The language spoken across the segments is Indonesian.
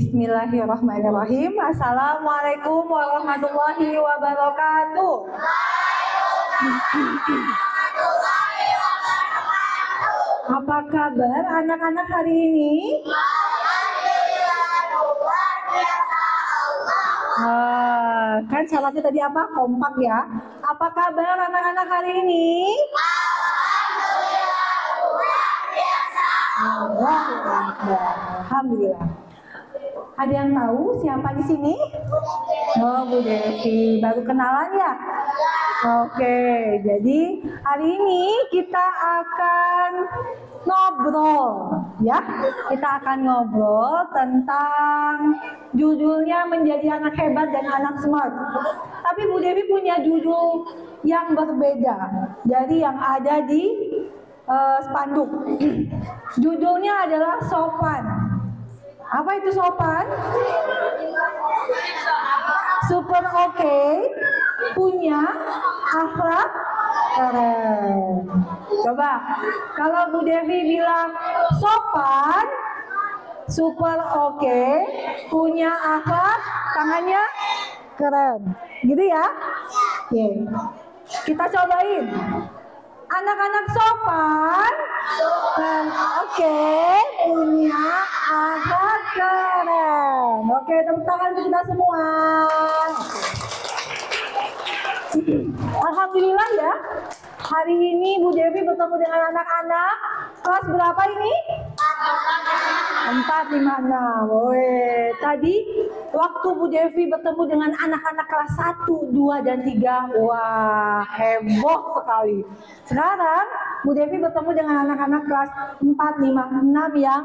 Bismillahirrahmanirrahim. Assalamualaikum warahmatullahi wabarakatuh. Apa kabar anak-anak hari ini? Kan syaratnya tadi apa? Kompak ya. Apa kabar anak-anak hari ini? Alhamdulillah. Ada yang tahu siapa di sini? Oh, Bu Devi. Baru kenalan ya? Oke, jadi hari ini kita akan ngobrol ya. Kita akan ngobrol tentang judulnya menjadi anak hebat dan anak smart. Tapi Bu Devi punya judul yang berbeda dari yang ada di spanduk. Judulnya adalah sopan. Apa itu sopan? Super oke, punya akhlak keren. Coba, kalau Bu Devi bilang sopan, super oke, punya akhlak, tangannya keren. Gitu ya? Oke. Kita cobain. Anak-anak sopan, oke, punya akhlak keren. Oke, tepuk tangan untuk kita semua. Alhamdulillah ya, hari ini Bu Devi bertemu dengan anak-anak kelas berapa ini? 4, 5, 6. Woi, tadi waktu Bu Devi bertemu dengan anak-anak kelas 1, 2, dan 3, wah heboh sekali. Sekarang Bu Devi bertemu dengan anak-anak kelas 4, 5, 6 yang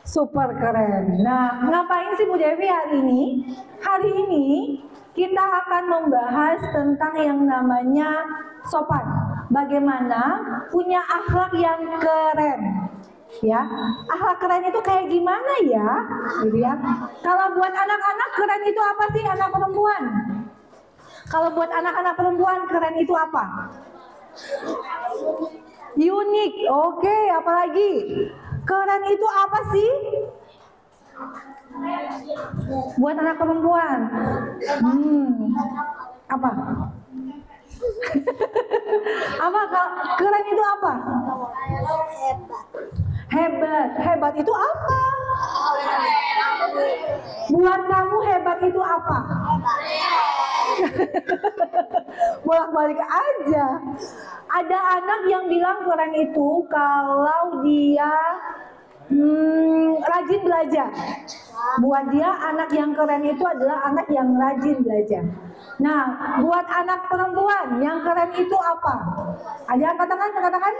super keren. Nah, ngapain sih Bu Devi hari ini? Hari ini kita akan membahas tentang yang namanya sopan. Bagaimana punya akhlak yang keren. Ya, akhlak keren itu kayak gimana ya? Gitu ya. Kalau buat anak-anak keren itu apa sih, anak perempuan? Kalau buat anak-anak perempuan keren itu apa? Unik. Oke, apalagi? Keren itu apa sih? Buat anak perempuan. Apa? Apa keren itu apa? Hebat. Hebat itu apa? Buat kamu hebat itu apa? Bolak-balik aja. Ada anak yang bilang keren itu kalau dia rajin belajar. Buat dia anak yang keren itu adalah anak yang rajin belajar. Nah, buat anak perempuan yang keren itu apa? Ada yang katakan?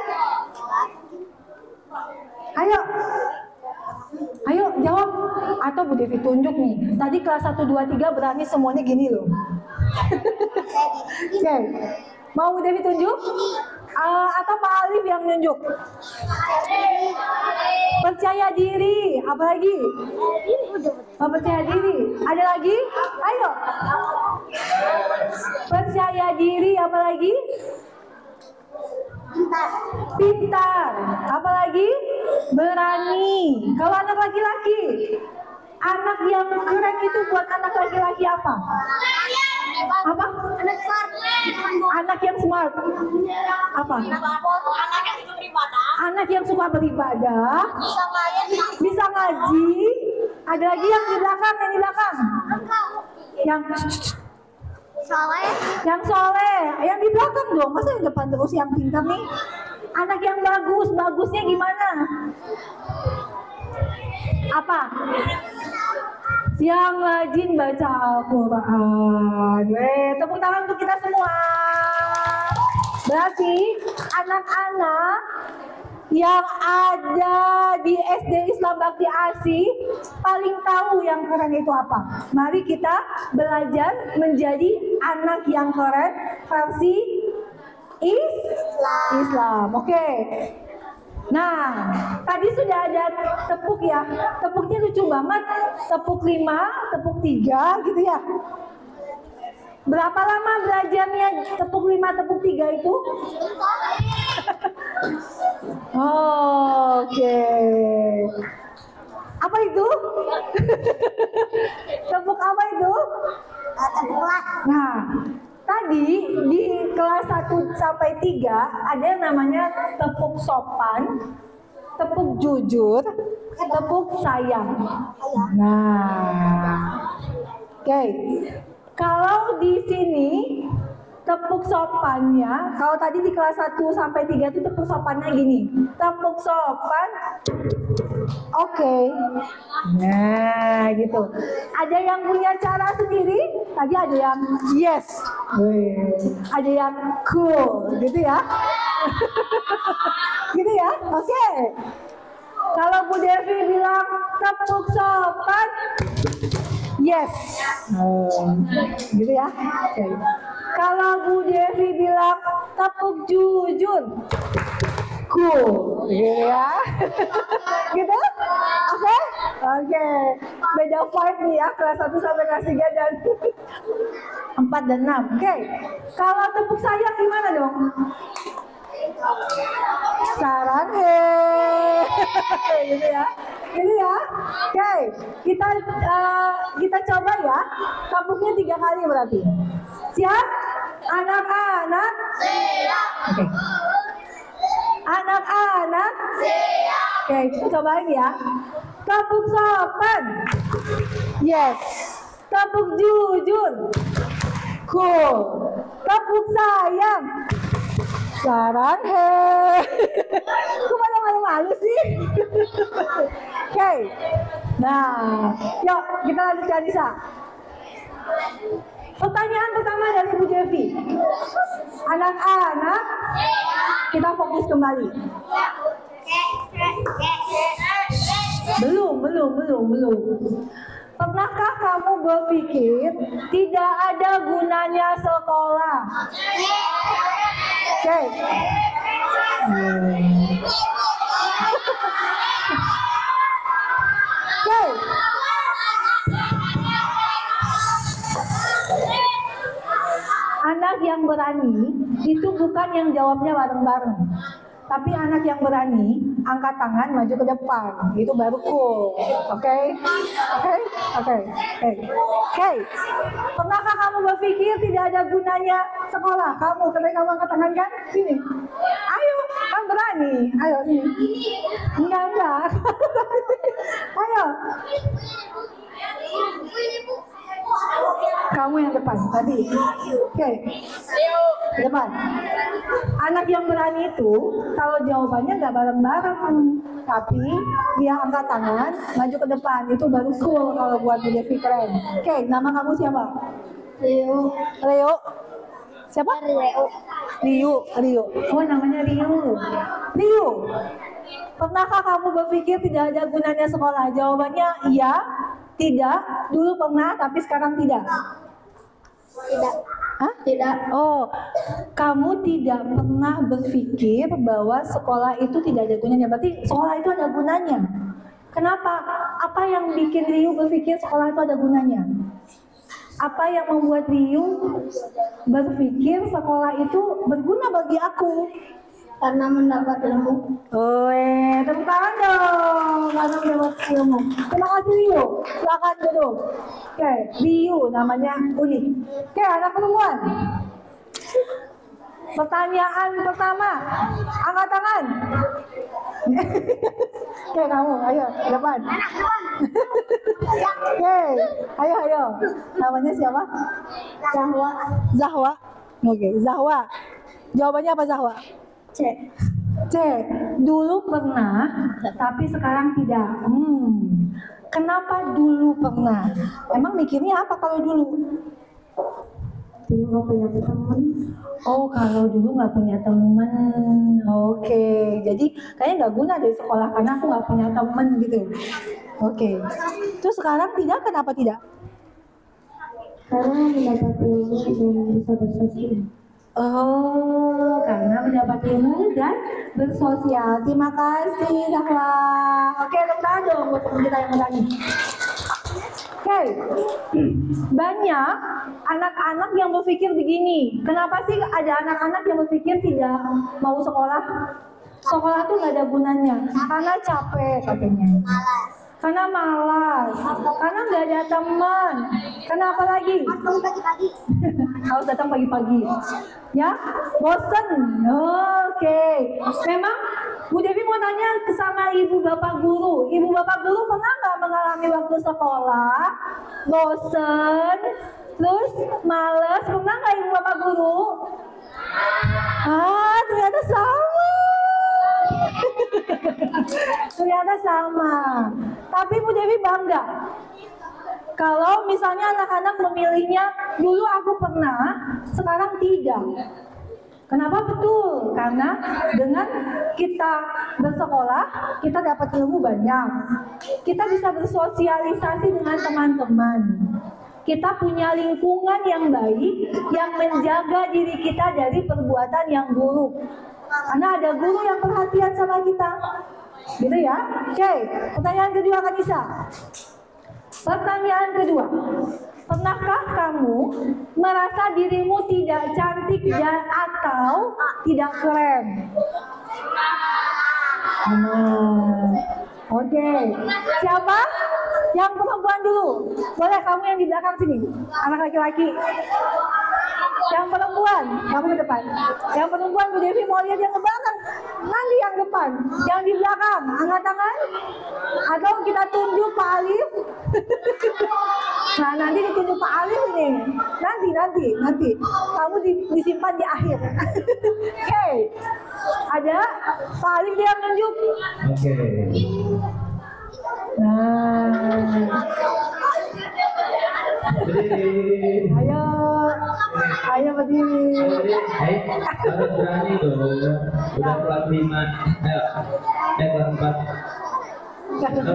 Ayo jawab. Atau Bu Devi tunjuk nih. Tadi kelas 1, 2, 3 berani semuanya gini loh. Oke. Mau Bu Devi tunjuk? Atau Pak Alif yang nunjuk? Percaya diri. Apa lagi? Percaya diri. Ada lagi? Ayo. Percaya diri. Apa lagi? Pintar. Apa lagi? Berani. Kalau anak laki-laki, anak yang keren itu buat anak laki-laki apa? Apa? Anak yang smart. Apa? Anak yang suka beribadah. Bisa ngaji. Ada lagi yang di belakang, Yang soleh. Yang soleh. Yang di belakang dong. Masa yang depan terus yang pintar nih? Anak yang bagus. Bagusnya gimana? Apa? Yang rajin baca Al-Quran. Tepuk tangan untuk kita semua. Berarti anak-anak yang ada di SD Islam Bakti Asi paling tahu yang keren itu apa. Mari kita belajar menjadi anak yang keren versi Islam. Oke. Nah, tadi sudah ada tepuk ya. Tepuknya lucu banget. Tepuk 5, tepuk 3 gitu ya. Berapa lama belajarnya tepuk 5, tepuk 3 itu? Oke. Apa itu? ada yang namanya tepuk sopan, tepuk jujur, tepuk sayang. Nah, oke. Kalau di sini tepuk sopannya, kalau tadi di kelas 1 sampai 3 itu tepuk sopannya gini. Tepuk sopan. Oke. Nah, gitu. Ada yang punya cara sendiri? Tadi ada yang yes. Ada yang cool, gitu ya. Gitu ya. Oke. Kalau Bu Devi bilang tepuk sopan, yes. Gitu ya. Oke. Kalau Bu Devi bilang tepuk jujur, cool, gitu ya. Gitu? Oke? Oke. Beda vibe nih ya, kelas 1 sampai kelas 3 dan 4 dan 6. Oke. Kalau tepuk sayang gimana dong? Sarang gitu ya. Gitu ya. Oke. Kita coba ya. Tepuknya 3 kali berarti. Siap? Anak-anak? Siap. Oke. Anak-anak? Siap. Oke, kita cobain ya. Tepuk sopan. Yes. Tepuk jujur. Cool. Tepuk sayang. Sarang Kok pada malu-malu sih? Oke. Nah, yuk kita lanjutkan Nisa. Pertanyaan pertama dari Bu Devi. Anak-anak, kita fokus kembali. Belum. Pernahkah kamu berpikir tidak ada gunanya sekolah? Oke. Oke. Anak yang berani itu bukan yang jawabnya bareng-bareng. Tapi anak yang berani angkat tangan maju ke depan, itu baru cool. Oke. Pernahkah kamu berpikir tidak ada gunanya sekolah? Ketika kamu angkat tangan kan? Sini. Ayo, kan berani. Ayo sini. Enggak. Ayo. Kamu yang depan tadi. Oke. Depan. Anak yang berani itu kalau jawabannya nggak bareng-bareng, tapi dia angkat tangan, maju ke depan, itu baru cool kalau buat Bu Devi keren. Oke, nama kamu siapa? Leo. Siapa? Liu. Oh, namanya Liu. Pernahkah kamu berpikir tidak ada gunanya sekolah? Jawabannya iya, tidak, dulu pernah, tapi sekarang tidak. Tidak. Hah? Tidak. Oh, kamu tidak pernah berpikir bahwa sekolah itu tidak ada gunanya. Berarti sekolah itu ada gunanya. Kenapa? Apa yang bikin Riu berpikir sekolah itu ada gunanya? Apa yang membuat Riu berpikir sekolah itu berguna bagi aku? Karena mendapat ilmu. Oh, tepuk tangan dong. Karena mendapat ilmu. Terima kasih Riu. Silakan duduk. Oke, Riu namanya unik. Oke, anak perempuan. Pertanyaan pertama, angkat tangan. Oke, kamu, ayo ke depan. Oke, ayo. Namanya siapa? Zahwa. Oke, Zahwa. Jawabannya apa Zahwa? C. Dulu pernah, tapi sekarang tidak. Kenapa dulu pernah? Emang mikirnya apa kalau dulu? Dulu nggak punya teman. Oh, kalau dulu nggak punya teman. Oke. Jadi kayaknya nggak guna dari sekolah karena aku nggak punya teman gitu. Oke. Terus sekarang tidak? Kenapa tidak? Karena mendapat ilmu dan bisa bersosial. Oh, karena mendapat ilmu dan bersosial. Terima kasih, Zahwa. Oke, tepuk tangan dong buat teman kita yang berani. Oke, banyak anak-anak yang berpikir begini. Kenapa sih ada anak-anak yang berpikir tidak mau sekolah? Sekolah tuh nggak ada gunanya, karena capek katanya. Karena malas, karena nggak ada teman, karena apa lagi? Harus datang pagi-pagi, ya, bosen. Oke. Memang Bu Devi mau tanya ke sama ibu bapak guru. Ibu bapak guru pernah nggak mengalami waktu sekolah bosen, terus males? Pernah nggak ibu bapak guru? Ah, ternyata sama. Ternyata sama. Tapi Bu Devi bangga kalau misalnya anak-anak memilihnya, dulu aku pernah, sekarang tidak. Kenapa? Betul, karena dengan kita bersekolah, kita dapat ilmu banyak. Kita bisa bersosialisasi dengan teman-teman. Kita punya lingkungan yang baik, yang menjaga diri kita dari perbuatan yang buruk. Karena ada guru yang perhatian sama kita. Gitu ya. Oke, pertanyaan kedua Kanisa. Pertanyaan kedua. Pernahkah kamu merasa dirimu tidak cantik dan atau tidak keren? Oke. Siapa? Yang perempuan dulu. Boleh kamu yang di belakang sini. Anak laki-laki. Yang perempuan, kamu ke depan. Yang perempuan, Bu Devi mau lihat yang ke belakang. Nanti yang depan. Yang di belakang, angkat tangan. Atau kita tunjuk Pak Alif. Nah, nanti ditunjuk Pak Alif ini. Nanti. Kamu disimpan di akhir. Oke. Ada Pak Alif dia menunjuk. Oke. Nah. Ayo berdiri. Harus berani dong. Udah kelas 5. Ayo. Kelas 4. Kelas 5.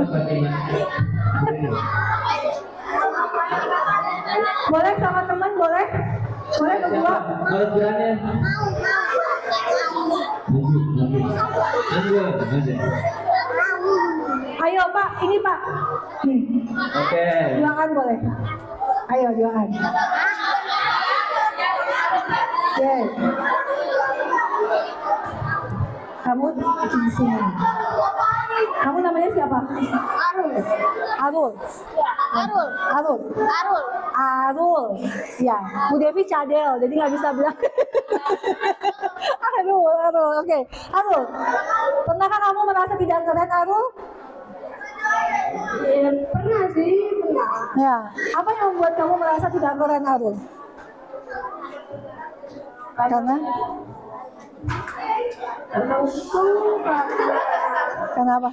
Boleh sama teman, boleh? Boleh berdua? Harus berani. Maju. Ayo Pak, ini Pak. Nih. Oke. Jualan boleh. Ayo jualan. Oke. Kamu di sini. Kamu namanya siapa? Arul. Arul. Ya, Bu Devi cadel, jadi nggak bisa bilang. Arul. Oke. Arul. Pernahkah kamu merasa tidak keren, Arul? Ya, pernah sih. Ya. Apa yang membuat kamu merasa tidak keren, Arul? Karena? Kenapa?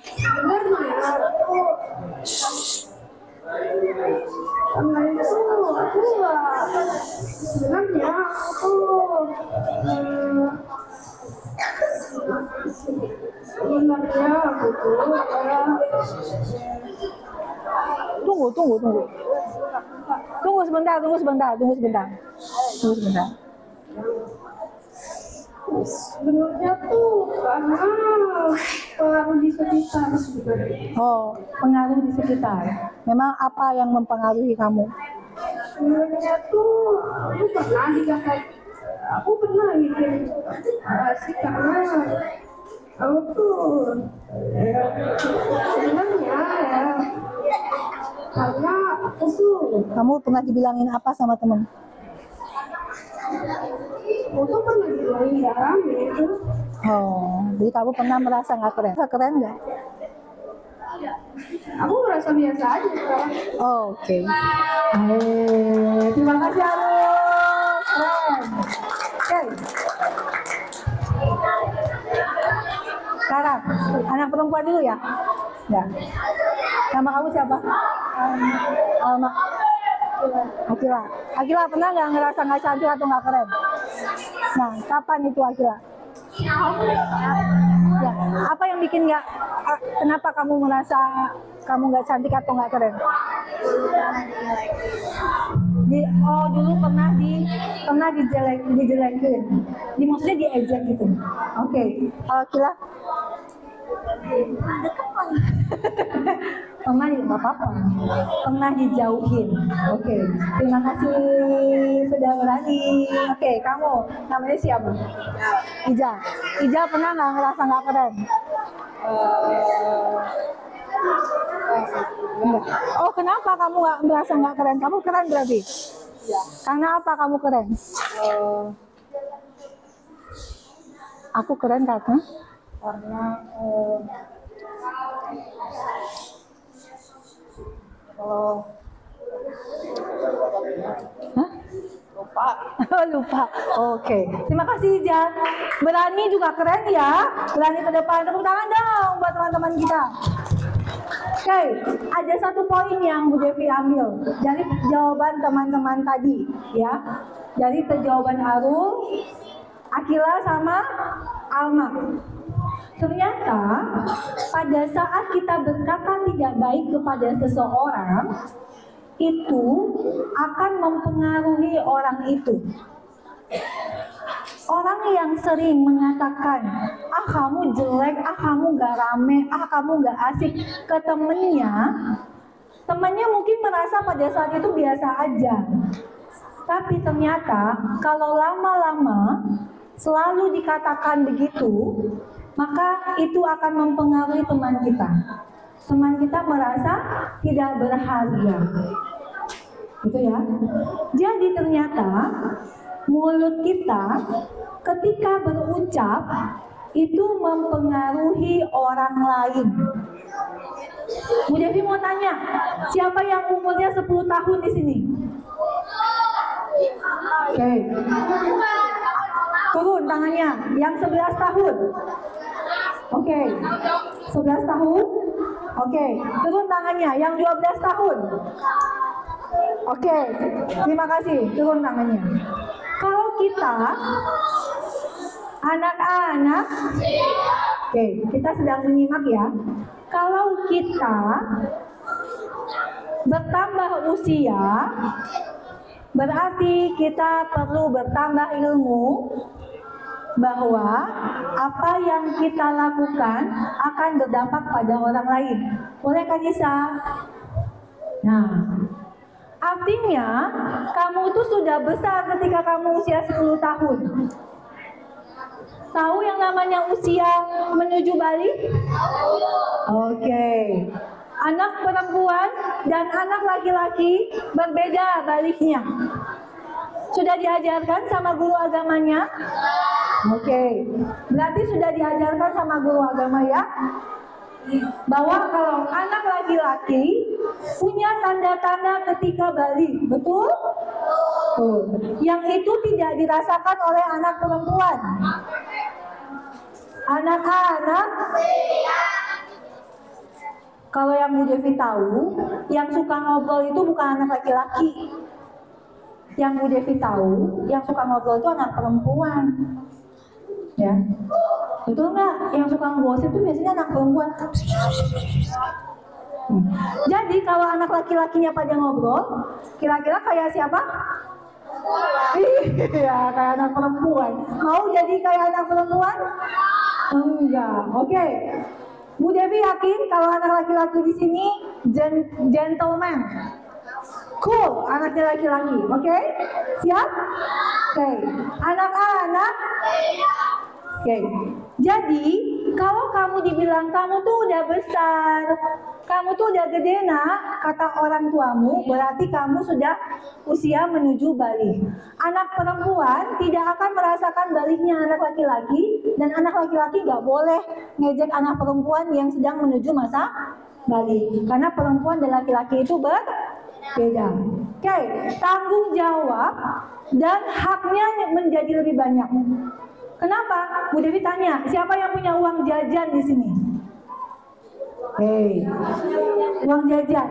Tunggu sebentar. Sebenarnya tuh karena pengaruh di sekitar sebenarnya. Oh, pengaruh di sekitar. Memang apa yang mempengaruhi kamu? Sebenarnya tuh aku pernah bikin sih karena aku tuh sebenarnya ya karena aku tuh Kamu pernah dibilangin apa sama temen? aku tuh pernah dibilangin jarang gitu. Oh, jadi kamu pernah merasa nggak keren? Keren nggak? Aku merasa biasa aja sekarang. Oh, oke. Terima kasih Arul. Keren. Oke. Sekarang anak perempuan dulu ya. Ya. Nama kamu siapa? Alma. Akila pernah nggak ngerasa nggak cantik atau nggak keren? Nah, kapan itu Akila? Ya, apa yang bikin nggak? Kenapa kamu merasa kamu nggak cantik atau nggak keren? Dulu pernah dijelekin. Maksudnya diejek gitu. Oke. Kalau Akila? Pernah nggak apa-apa. Pernah dijauhin. Oke. Terima kasih sudah berani. Oke, kamu namanya siapa? Ija pernah nggak ngerasa nggak keren? Enggak. Oh, kenapa kamu nggak merasa nggak keren? Kamu keren berarti? Karena apa kamu keren? Aku keren karena Hah? Lupa. Oke. Terima kasih Jan. Berani juga keren ya. Berani ke depan. Tepuk tangan dong buat teman-teman kita. Oke, ada satu poin yang Bu Devi ambil dari jawaban teman-teman tadi, ya. Dari jawaban Arul, Akila sama Alma. Ternyata pada saat kita berkata tidak baik kepada seseorang, itu akan mempengaruhi orang itu. Orang yang sering mengatakan, ah kamu jelek, ah kamu gak rame, ah kamu gak asik ke temannya mungkin merasa pada saat itu biasa aja. Tapi ternyata kalau lama-lama selalu dikatakan begitu, maka itu akan mempengaruhi teman kita. Teman kita merasa tidak berharga. Gitu ya. Jadi ternyata mulut kita ketika berucap itu mempengaruhi orang lain. Bu Devi mau tanya, siapa yang umurnya 10 tahun di sini? Oke. Turun tangannya, yang 11 tahun. Oke. 11 tahun. Oke, turun tangannya, yang 12 tahun. Oke, terima kasih, turun tangannya. Kalau kita anak-anak, oke, kita sedang menyimak ya. Kalau kita bertambah usia, berarti kita perlu bertambah ilmu bahwa apa yang kita lakukan akan berdampak pada orang lain. Boleh kan Nisa? Nah, artinya kamu itu sudah besar ketika kamu usia 10 tahun. Tahu yang namanya usia menuju balik? Oke. Anak perempuan dan anak laki-laki berbeda baliknya. Sudah diajarkan sama guru agamanya? Oke. Berarti sudah diajarkan sama guru agama ya? Bahwa kalau anak laki-laki punya tanda-tanda ketika balik, betul? Yang itu tidak dirasakan oleh anak perempuan. Anak-anak, kalau yang Bu Devi tahu, yang suka ngobrol itu bukan anak laki-laki. Yang Bu Devi tahu, yang suka ngobrol itu anak perempuan. Ya, betul nggak? Yang suka ngegosip itu biasanya anak perempuan. Jadi kalau anak laki-lakinya pada ngobrol, kira-kira kayak siapa? Iya, kayak anak perempuan. Mau jadi kayak anak perempuan? Enggak. Oke. Bu Devi yakin kalau anak laki-laki di sini gentleman. Cool, anaknya laki-laki. Oke? Siap? Oke. Anak-anak? Oke. Jadi, kalau kamu dibilang kamu tuh udah besar, kamu tuh udah gede nak, kata orang tuamu, berarti kamu sudah usia menuju balik. Anak perempuan tidak akan merasakan baliknya anak laki-laki, dan anak laki-laki nggak boleh ngejek anak perempuan yang sedang menuju masa balik. Karena perempuan dan laki-laki itu berbeda. Oke, tanggung jawab dan haknya menjadi lebih banyak. Kenapa? Bu Devi tanya, siapa yang punya uang jajan di sini? Hei, uang jajan.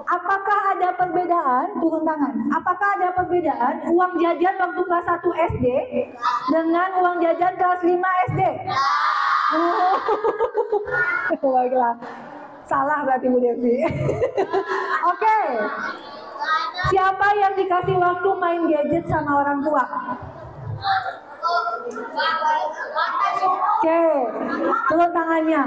Apakah ada perbedaan? Turun tangan. Apakah ada perbedaan uang jajan waktu kelas 1 SD dengan uang jajan kelas 5 SD? Oh, baiklah. Salah berarti Bu Devi. Oke. Siapa yang dikasih waktu main gadget sama orang tua? Oke, turun tangannya.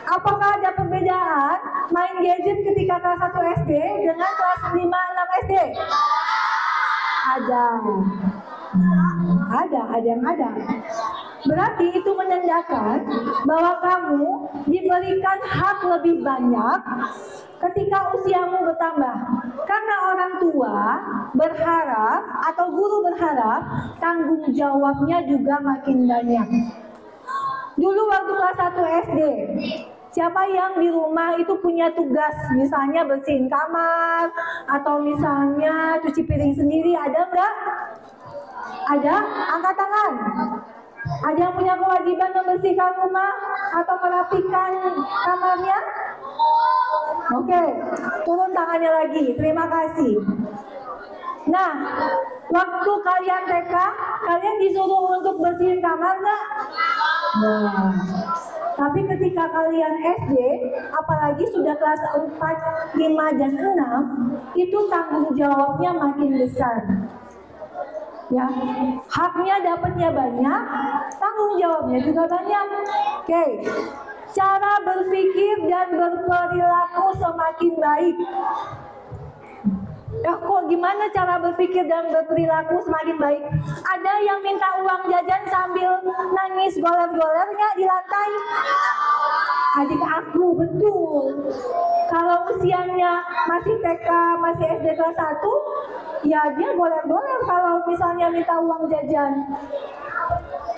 Apakah ada perbedaan main gadget ketika kelas 1 SD dengan kelas 5-6 SD? Ada yang ada. Berarti itu menandakan bahwa kamu diberikan hak lebih banyak ketika usiamu bertambah. Karena orang tua berharap atau guru berharap tanggung jawabnya juga makin banyak. Dulu waktu kelas 1 SD, siapa yang di rumah itu punya tugas, misalnya bersihin kamar, atau misalnya cuci piring sendiri, ada nggak? Ada? Angkat tangan. Ada yang punya kewajiban membersihkan rumah atau merapikan kamarnya? Oke, turun tangannya lagi. Terima kasih. Nah, waktu kalian TK, kalian disuruh untuk bersihin kamar nggak? Nah, tapi ketika kalian SD, apalagi sudah kelas 4, 5, dan 6, itu tanggung jawabnya makin besar. Ya, haknya dapatnya banyak, tanggung jawabnya juga banyak. Oke, cara berpikir dan berperilaku semakin baik. Kok gimana cara berpikir dan berperilaku semakin baik? Ada yang minta uang jajan sambil nangis goler-golernya di lantai? Adik aku, betul. Kalau usianya masih TK, masih SD kelas 1, ya dia goler-goler kalau misalnya minta uang jajan.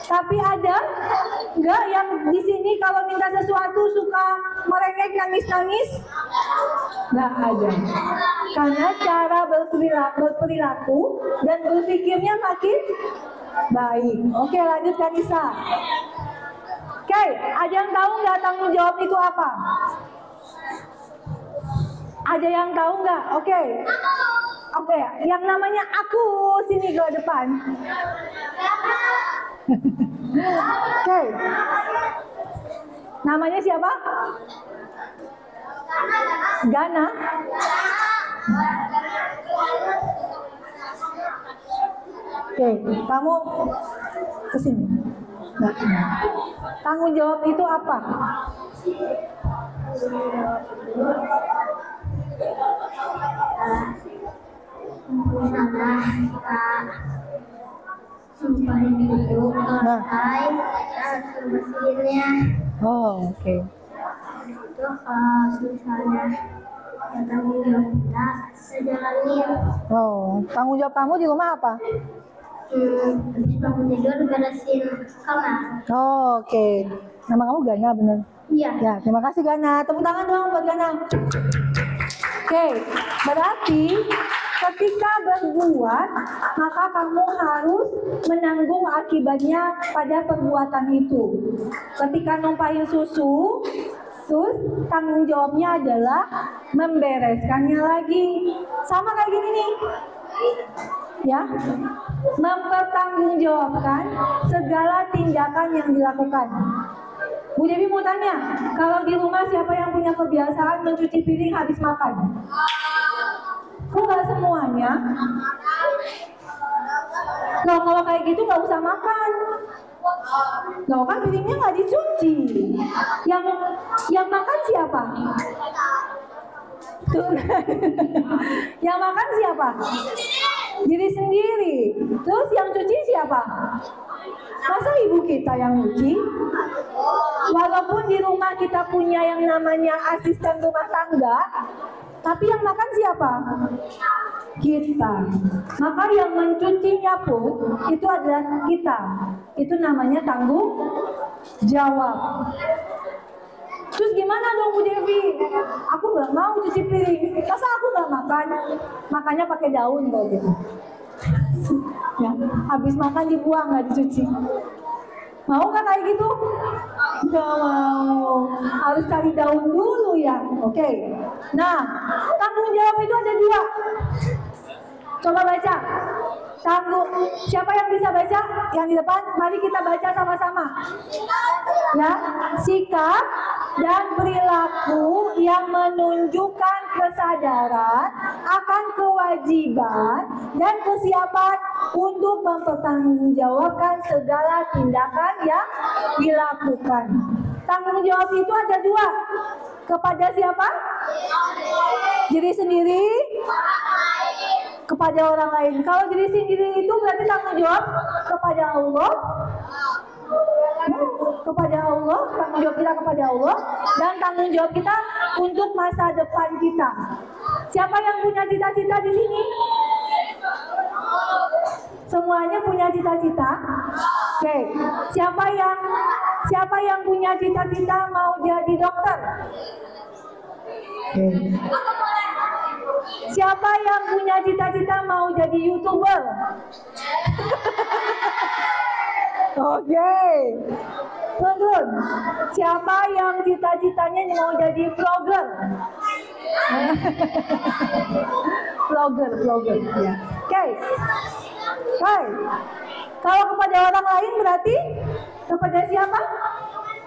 Tapi ada nggak yang di sini kalau minta sesuatu suka merengek nangis-nangis? Nggak ada. Karena cara berperilaku dan berpikirnya makin baik. Oke, lanjut Kanisa. Oke, ada yang tahu nggak tanggung jawab itu apa? Ada yang tahu nggak? Oke. Oke, yang namanya aku sini ke depan. Oke. Namanya siapa? Gana. Oke, kamu kesini. Nah, tanggung jawab itu apa? Oh, oke. Itu misalnya ya tanggung jawab kita sejalanin. Oh, tanggung jawab kamu di rumah apa? Habis bangun tidur beresin kamar. Oh, oke. Nama kamu Gana, bener? Iya. Ya, terima kasih Gana. Tepuk tangan dong buat Gana. Oke, berarti ketika berbuat, maka kamu harus menanggung akibatnya pada perbuatan itu. Ketika numpahin susu, terus tanggung jawabnya adalah membereskannya lagi. Sama kayak gini nih. Ya, mempertanggungjawabkan segala tindakan yang dilakukan. Bu Devi mau tanya, kalau di rumah siapa yang punya kebiasaan mencuci piring habis makan? Kok nggak semuanya? Loh, kalau kayak gitu nggak usah makan. Loh, kan piringnya nggak dicuci. Yang makan siapa? Tuh. Yang makan siapa? Diri sendiri. Terus yang cuci siapa? Masa ibu kita yang nyuci? Walaupun di rumah kita punya yang namanya asisten rumah tangga, tapi yang makan siapa? Kita. Maka yang mencucinya pun itu adalah kita. Itu namanya tanggung jawab. Terus gimana dong Bu Devi? Aku nggak mau cuci piring. Masa aku nggak makan? Makannya pakai daun kalau gitu. Ya, habis makan dibuang, nggak dicuci. Mau nggak kayak gitu? Nggak mau. Harus cari daun dulu ya. Oke. Nah, tanggung jawab itu ada 2. Coba baca. Siapa yang bisa baca? Yang di depan, mari kita baca sama-sama. Ya, sikap dan perilaku yang menunjukkan kesadaran akan kewajiban dan kesiapan untuk mempertanggungjawabkan segala tindakan yang dilakukan. Tanggung jawab itu ada 2. Kepada siapa? Diri sendiri, kepada orang lain. Kalau diri sendiri itu berarti tanggung jawab kepada Allah. kepada Allah, tanggung jawab kita kepada Allah, dan tanggung jawab kita untuk masa depan kita. Siapa yang punya cita-cita di sini? Semuanya punya cita-cita. Oke, siapa yang punya cita-cita mau jadi dokter? Oke. Siapa yang punya cita-cita mau jadi YouTuber? Oke. Teman-teman, siapa yang cita-citanya mau jadi vlogger? Vlogger, ya. Oke. Kalau kepada orang lain berarti kepada siapa?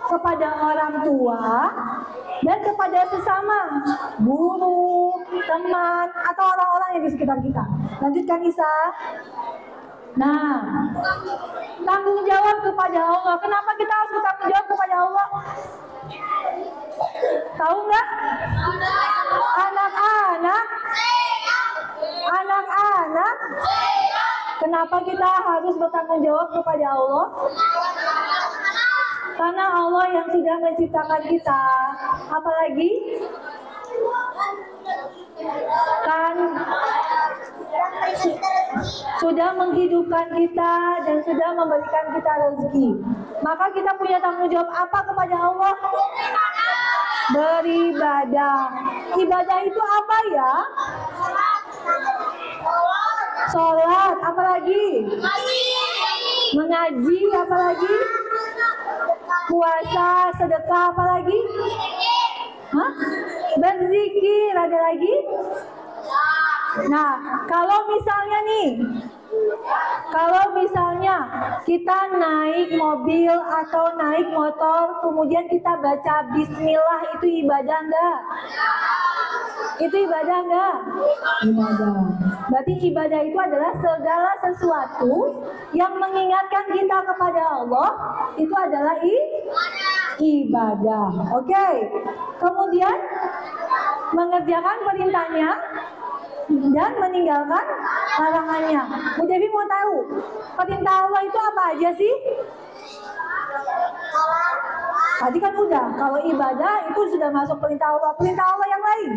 Kepada orang tua dan kepada sesama, guru, teman, atau orang-orang yang di sekitar kita. Lanjutkan, Isa. Nah, tanggung jawab kepada Allah. Kenapa kita harus bertanggung jawab kepada Allah? Tahu nggak? Anak-anak, kenapa kita harus bertanggung jawab kepada Allah? Karena Allah yang sudah menciptakan kita. Apalagi? Kan sudah menghidupkan kita dan sudah memberikan kita rezeki. Maka kita punya tanggung jawab apa kepada Allah? Beribadah. Ibadah itu apa ya? Sholat, apalagi? Mengaji, apalagi? Puasa, sedekah, apalagi? Hah? Berzikir, ada lagi? Nah, kalau misalnya kita naik mobil atau naik motor, kemudian kita baca bismillah, itu ibadah enggak? Itu ibadah enggak? Ibadah. Berarti ibadah itu adalah segala sesuatu yang mengingatkan kita kepada Allah, itu adalah ibadah. Oke. Kemudian mengerjakan perintahnya dan meninggalkan larangannya. Bu Devi mau tahu, perintah Allah itu apa aja sih? Tadi kan udah, kalau ibadah itu sudah masuk perintah Allah. Perintah Allah yang lain?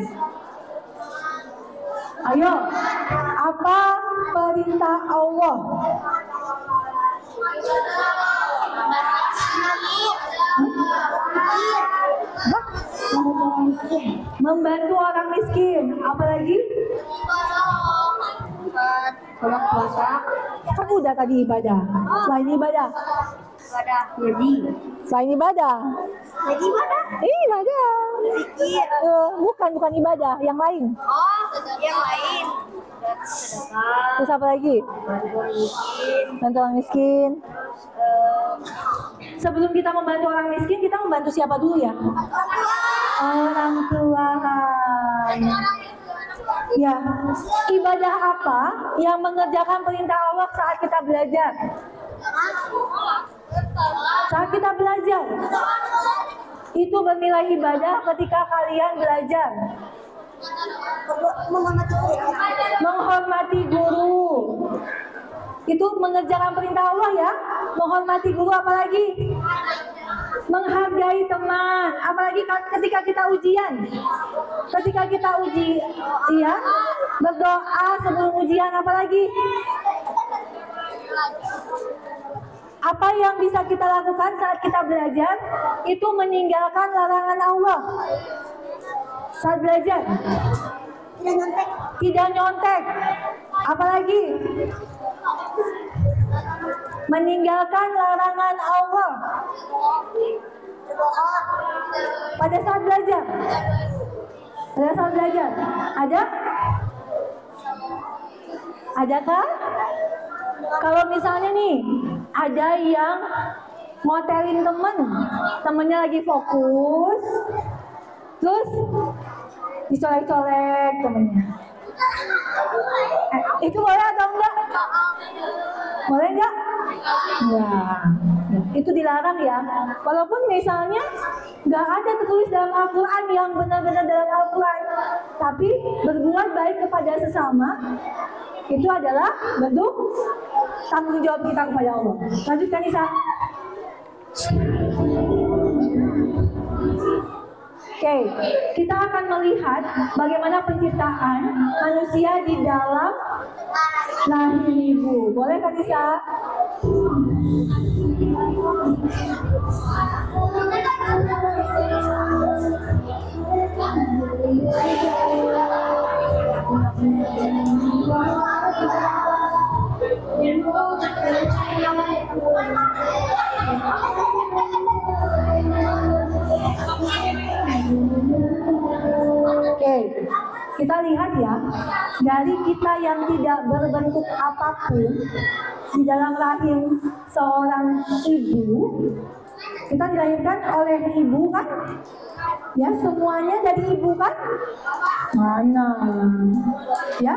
Ayo, apa perintah Allah? Membantu orang miskin. Apalagi? Sholat, puasa. Kan udah tadi ibadah. Selain ibadah? Selain ibadah? Ibadah. Bukan ibadah, yang lain. Oh, yang lain. Terus apa lagi? Bantu orang miskin. Sebelum kita membantu orang miskin, kita membantu siapa dulu ya? Orang tua. Ya, ibadah apa yang mengerjakan perintah Allah saat kita belajar? Saat kita belajar, itu bernilai ibadah ketika kalian belajar. Menghormati guru. Itu mengerjakan perintah Allah ya. Menghormati guru, apalagi? Menghargai teman, apalagi ketika kita ujian. Ketika kita ya, berdoa sebelum ujian, apalagi? Apa yang bisa kita lakukan saat kita belajar? Itu meninggalkan larangan Allah. Saat belajar tidak nyontek. Apalagi? Meninggalkan larangan Allah pada saat belajar. Pada saat belajar adakah? Kalau misalnya nih ada yang motelin temennya lagi fokus, terus dicolek-colek temennya, itu boleh atau enggak? Boleh enggak? Ya, itu dilarang ya. Walaupun misalnya nggak ada tertulis dalam Al-Quran yang benar-benar dalam Al-Quran, tapi berbuat baik kepada sesama itu adalah bentuk tanggung jawab kita kepada Allah. Lanjutkan, Isa. Oke, kita akan melihat bagaimana penciptaan manusia di dalam rahim ibu. Boleh Kak Nisa? Oke, kita lihat ya, dari kita yang tidak berbentuk apapun di dalam rahim seorang ibu, kita dilahirkan oleh ibu kan? Ya, semuanya dari ibu kan? Mana? Ya?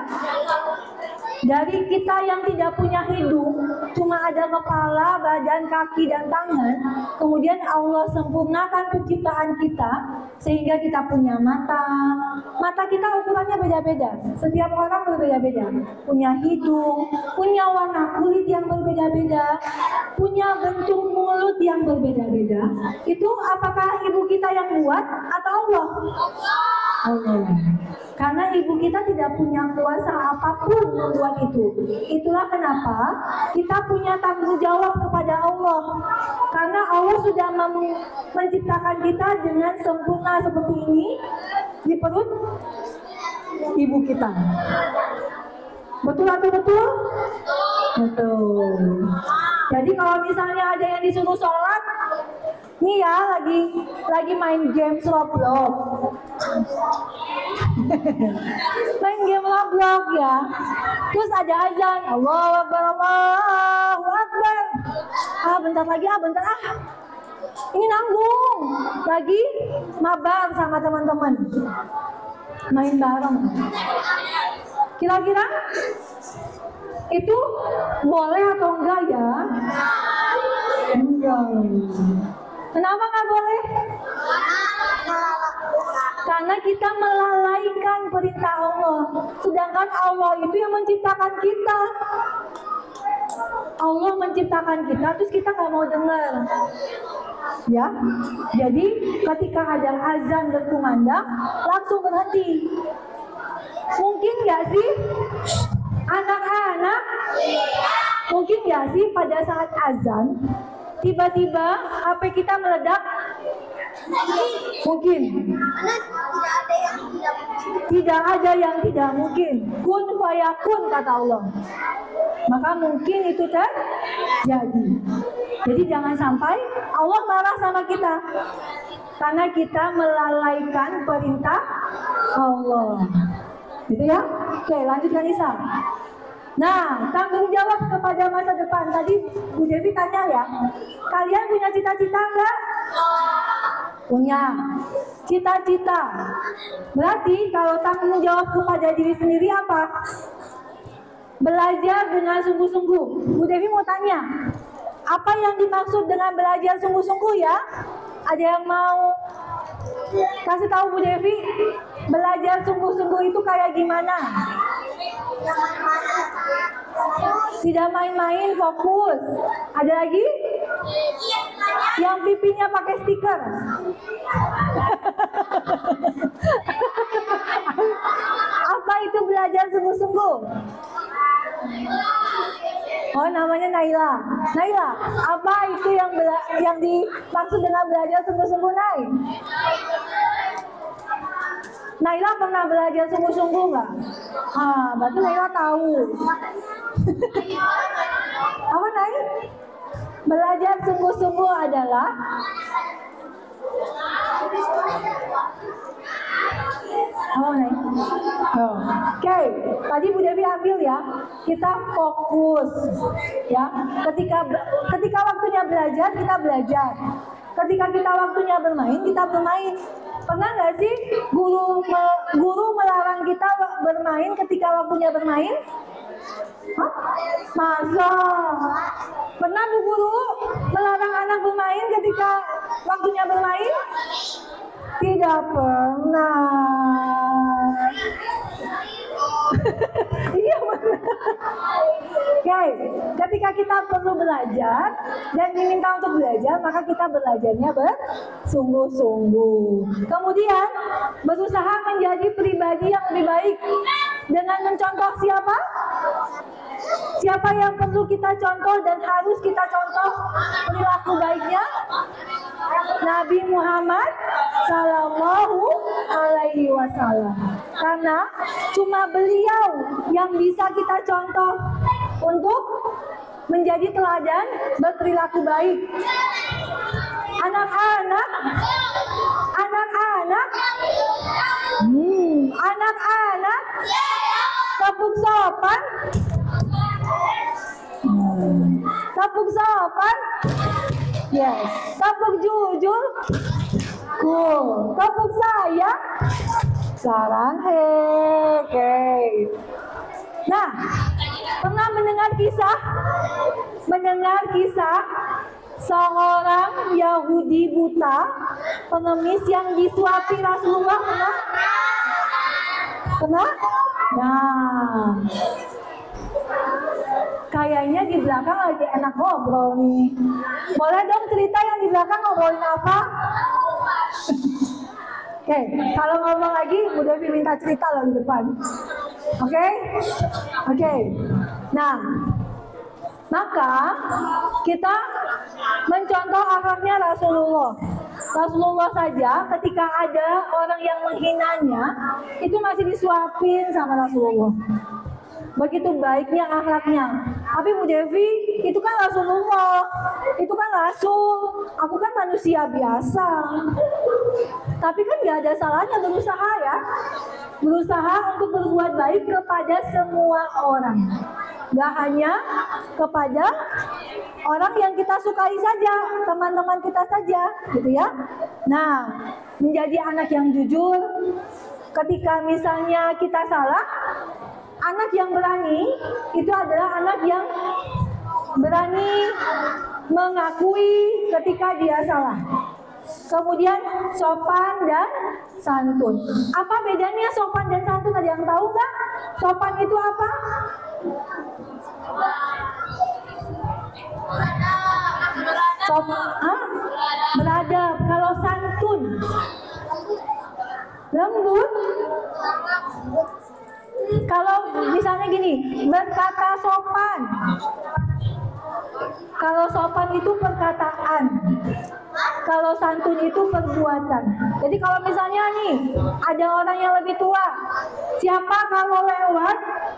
Dari kita yang tidak punya hidung, cuma ada kepala, badan, kaki, dan tangan, kemudian Allah sempurnakan penciptaan kita, sehingga kita punya mata. Mata kita ukurannya beda-beda, setiap orang berbeda-beda. Punya hidung, punya warna kulit yang berbeda-beda, punya bentuk mulut yang berbeda-beda. Itu apakah ibu kita yang buat atau Allah? Allah. Karena ibu kita tidak punya kuasa apapun membuat itu. Itulah kenapa kita punya tanggung jawab kepada Allah. Karena Allah sudah menciptakan kita dengan sempurna seperti ini di perut ibu kita. Betul atau betul? Betul. Jadi kalau misalnya ada yang disuruh sholat, nih ya lagi main game Roblox. Main game Roblox ya. Terus ada azan, Allahu Akbar, Allahu Akbar. Bentar lagi, bentar. Ini nanggung. Lagi mabar sama teman-teman. Main bareng. Kira-kira itu boleh atau enggak ya? Enggak. Kenapa nggak boleh? Karena kita melalaikan perintah Allah. Sedangkan Allah itu yang menciptakan kita. Allah menciptakan kita, terus kita nggak mau dengar. Ya, jadi ketika ada azan berkumandang, langsung berhenti. Mungkin nggak sih, anak-anak? Mungkin nggak sih pada saat azan, tiba-tiba HP kita meledak? Mungkin. Tidak ada yang tidak mungkin. Kun fayakun kata Allah. Maka mungkin itu terjadi. Jadi jangan sampai Allah marah sama kita karena kita melalaikan perintah Allah. Gitu ya? Oke, lanjutkan Isa. Nah, tanggung jawab kepada masa depan. Tadi Bu Devi tanya ya, kalian punya cita-cita enggak? Punya cita-cita. Berarti kalau tanggung jawab kepada diri sendiri apa? Belajar dengan sungguh-sungguh. Bu Devi mau tanya, apa yang dimaksud dengan belajar sungguh-sungguh ya? Ada yang mau kasih tahu Bu Devi? Belajar sungguh-sungguh itu kayak gimana? Tidak main-main, fokus. Ada lagi? Yang pipinya pakai stiker. Apa itu belajar sungguh-sungguh? Oh, namanya Naila. Naila, apa itu yang dimaksud dengan belajar sungguh-sungguh, Nay? Naila pernah belajar sungguh-sungguh nggak? Berarti Naila tahu. Apa, Nay? Belajar sungguh-sungguh adalah Oke, tadi Bu Devi ambil ya. Kita fokus ya. Ketika waktunya belajar, kita belajar. Ketika kita waktunya bermain, kita bermain. Pernah nggak sih guru melarang kita bermain ketika waktunya bermain? Hah? Masa? Pernah Bu Guru melarang anak bermain ketika waktunya bermain? Tidak pernah. Iya benar. Oke, ketika kita perlu belajar dan diminta untuk belajar, maka kita belajarnya bersungguh-sungguh. Kemudian berusaha menjadi pribadi yang lebih baik dengan mencontoh siapa? Siapa yang perlu kita contoh dan harus kita contoh perilaku baiknya? Nabi Muhammad Sallallahu Alaihi Wasallam. Karena cuma beliau yang bisa kita contoh untuk menjadi teladan berperilaku baik. Anak-anak, anak-anak, anak-anak, tepuk sopan, tepuk sopan, yes, tepuk jujur, cool, tepuk sayang, sarang hei. Nah, pernah mendengar kisah seorang Yahudi buta, pengemis yang disuapi Rasulullah, pernah? Nah, kayaknya di belakang lagi enak ngobrol nih. Boleh dong cerita yang di belakang ngobrolin apa? Oke, kalau ngomong lagi, Bu Devi minta cerita loh di depan. Oke. Nah, maka kita mencontoh akhlaknya Rasulullah. Rasulullah saja ketika ada orang yang menghinanya, itu masih disuapin sama Rasulullah. Begitu baiknya akhlaknya. Tapi Bu Devi, itu kan Rasulullah, itu kan Rasul, aku kan manusia biasa. Tapi kan gak ada salahnya berusaha ya, berusaha untuk berbuat baik kepada semua orang, gak hanya kepada orang yang kita sukai saja, teman-teman kita saja, gitu ya. Nah, menjadi anak yang jujur, ketika misalnya kita salah, anak yang berani itu adalah anak yang berani mengakui ketika dia salah. Kemudian sopan dan santun. Apa bedanya sopan dan santun? Ada yang tahu nggak? Sopan itu apa? Beradab. Kalau santun, lembut. Kalau misalnya gini, berkata sopan. Kalau sopan itu perkataan, kalau santun itu perbuatan. Jadi kalau misalnya nih, ada orang yang lebih tua, siapa kalau lewat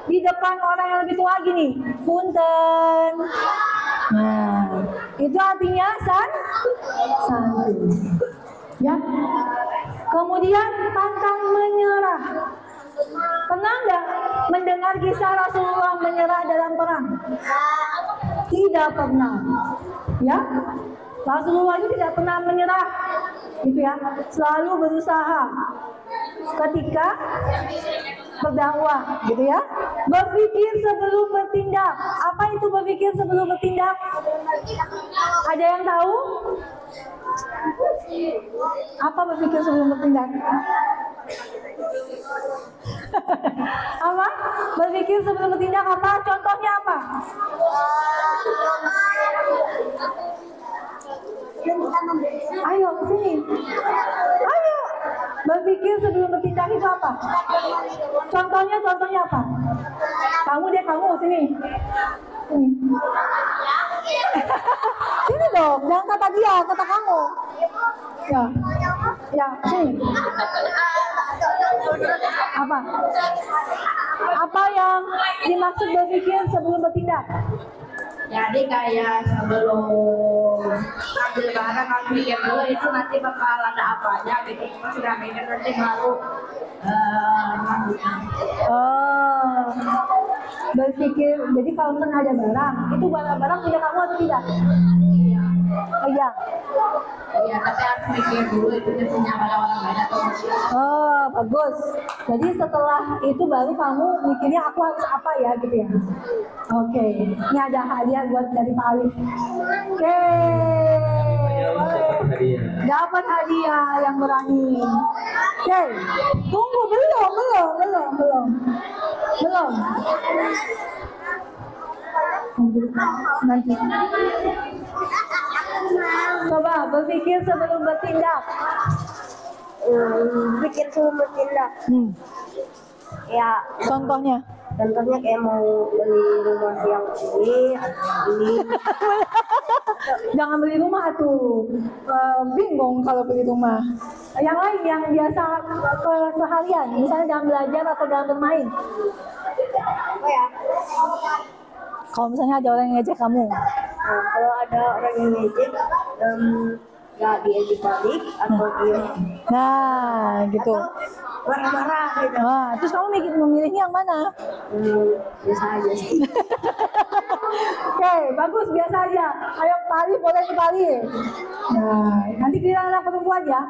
di depan orang yang lebih tua gini, punten. Nah, itu artinya santun. Ya. Kemudian pantang menyerah. Pernah nggak mendengar kisah Rasulullah menyerah dalam perang? Tidak pernah. Ya, Rasulullah itu tidak pernah menyerah, gitu ya. Selalu berusaha ketika berdakwah, gitu ya. Berpikir sebelum bertindak. Apa itu berpikir sebelum bertindak? Ada yang tahu? Apa berpikir sebelum bertindak? Apa? Berpikir sebelum bertindak apa? Contohnya apa? Ayo ke sini. Ayo. Berpikir sebelum bertindak itu apa? Contohnya apa? Kamu sini. Sini dong, jangan kata dia, kata kamu. Ya, sini. Apa yang dimaksud berpikir sebelum bertindak? Jadi kayak sebelum ambil barang aku mikir dulu itu nanti bakal ada apanya gitu. Sudah mikir nanti baru berpikir. Jadi kalau misalnya ada barang, itu barang punya kamu atau tidak? Iya. Iya, tapi harus mikir dulu itu punya orang lain atau enggak. Oh, bagus. Jadi setelah itu baru kamu mikirnya aku harus apa ya gitu ya. Oke. Ini ada hadiah buat dari Pak Alif. Oke. Dapat hadiah yang berani. Oke. Tunggu, belum. Nanti. Coba berpikir sebelum bertindak. Pikir sebelum bertindak. Ya, Contohnya. contohnya kayak mau beli rumah yang ini atau ini. Jangan beli rumah tuh. Bingung kalau beli rumah. Yang lain yang biasa keseharian, misalnya dalam belajar atau dalam bermain. Apa ya? Kalau misalnya ada orang yang ngejek kamu, Nah, kalau ada orang yang ngejek, nggak diejek balik atau dia nah gitu. marah-marah gitu. Nah, terus kamu memilihnya yang mana? Biasa aja sih. Oke, bagus, biasa aja. Ayo tali, boleh ditali. Nah, nanti giliran anak perempuan ya.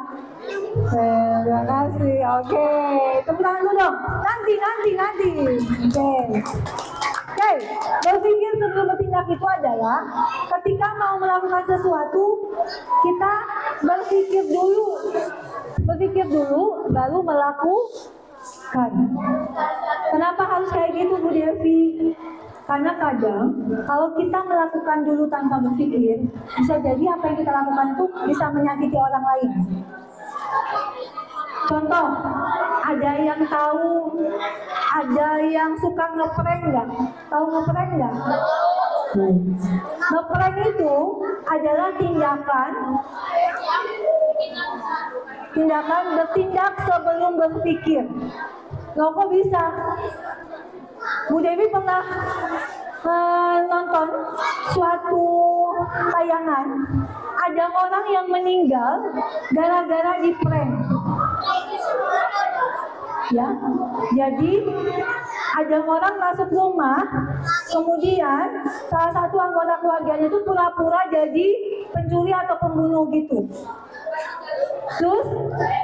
Terima kasih. Oke, tepuk tangan dulu dong. Nanti. Oke, berpikir sebelum bertindak itu adalah ketika mau melakukan sesuatu, kita berpikir dulu, baru melakukan. Kenapa harus kayak gitu, Bu Devi? Karena kadang kalau kita melakukan dulu tanpa berpikir, bisa jadi apa yang kita lakukan itu bisa menyakiti orang lain. Contoh, ada yang tahu, ada yang suka ngeprank nggak? Tahu ngeprank nggak? Ngeprank itu adalah tindakan bertindak sebelum berpikir. Loh, kok bisa? Bu Dewi pernah nonton suatu tayangan, ada orang yang meninggal gara-gara di prank. Ya, jadi ada orang masuk rumah, kemudian salah satu anggota keluarganya itu pura-pura jadi pencuri atau pembunuh gitu. Terus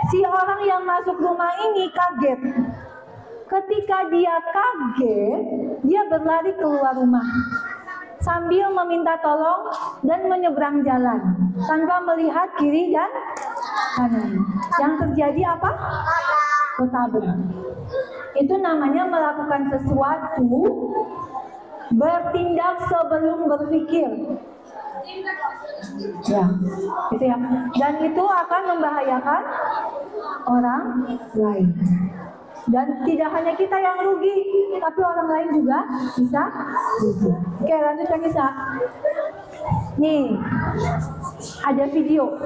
si orang yang masuk rumah ini kaget. Ketika dia kaget, dia berlari keluar rumah sambil meminta tolong dan menyeberang jalan tanpa melihat kiri dan kanan. Yang terjadi apa? Ketabrak. Itu namanya melakukan sesuatu, bertindak sebelum berpikir. Ya, itu ya. Dan itu akan membahayakan orang lain. Dan tidak hanya kita yang rugi, tapi orang lain juga bisa rugi. Oke, lanjutkan Nisa. Nih, ada video.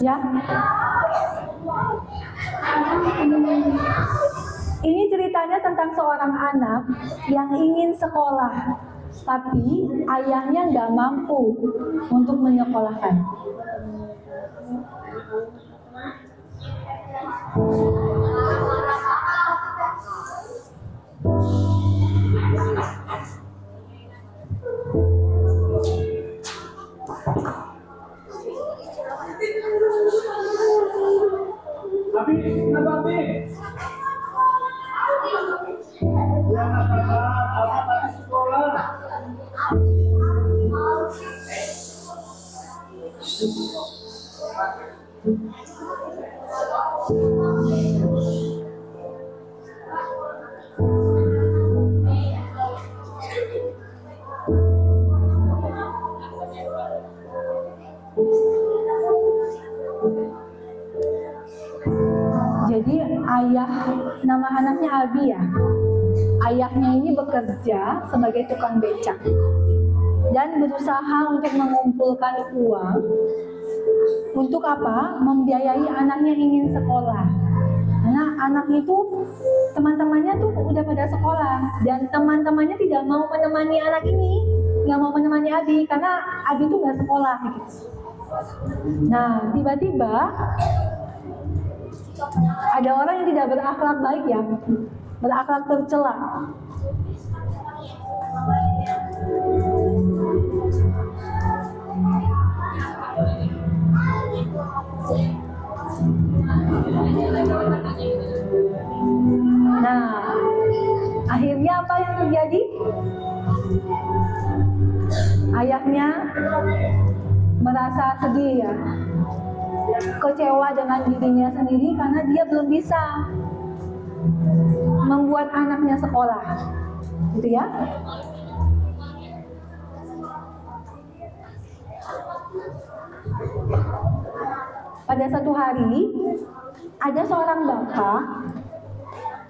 Ya. Ini ceritanya tentang seorang anak yang ingin sekolah, tapi ayahnya nggak mampu untuk menyekolahkan. Abi, kenapa Abi? Ya, apa tadi sekolah? Jadi ayah, nama anaknya Abi ya. Ayahnya ini bekerja sebagai tukang becak dan berusaha untuk mengumpulkan uang untuk apa? Membiayai anaknya yang ingin sekolah. Karena anak itu teman-temannya tuh udah pada sekolah dan teman-temannya tidak mau menemani anak ini, nggak mau menemani Abi karena Abi tuh nggak sekolah gitu. Nah, tiba-tiba ada orang yang tidak berakhlak baik ya, berakhlak tercela. Nah, akhirnya apa yang terjadi? Ayahnya merasa sedih ya, kecewa dengan dirinya sendiri karena dia belum bisa membuat anaknya sekolah, gitu ya. Pada satu hari ada seorang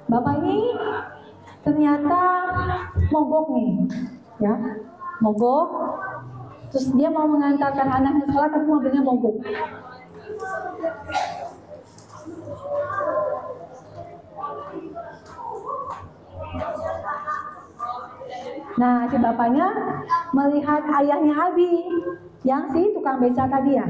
bapak ini ternyata mogok nih, ya, mogok. Terus dia mau mengantarkan anaknya sekolah tapi mobilnya mogok. Nah, si bapaknya melihat ayahnya Abi, yang si tukang beca tadi ya.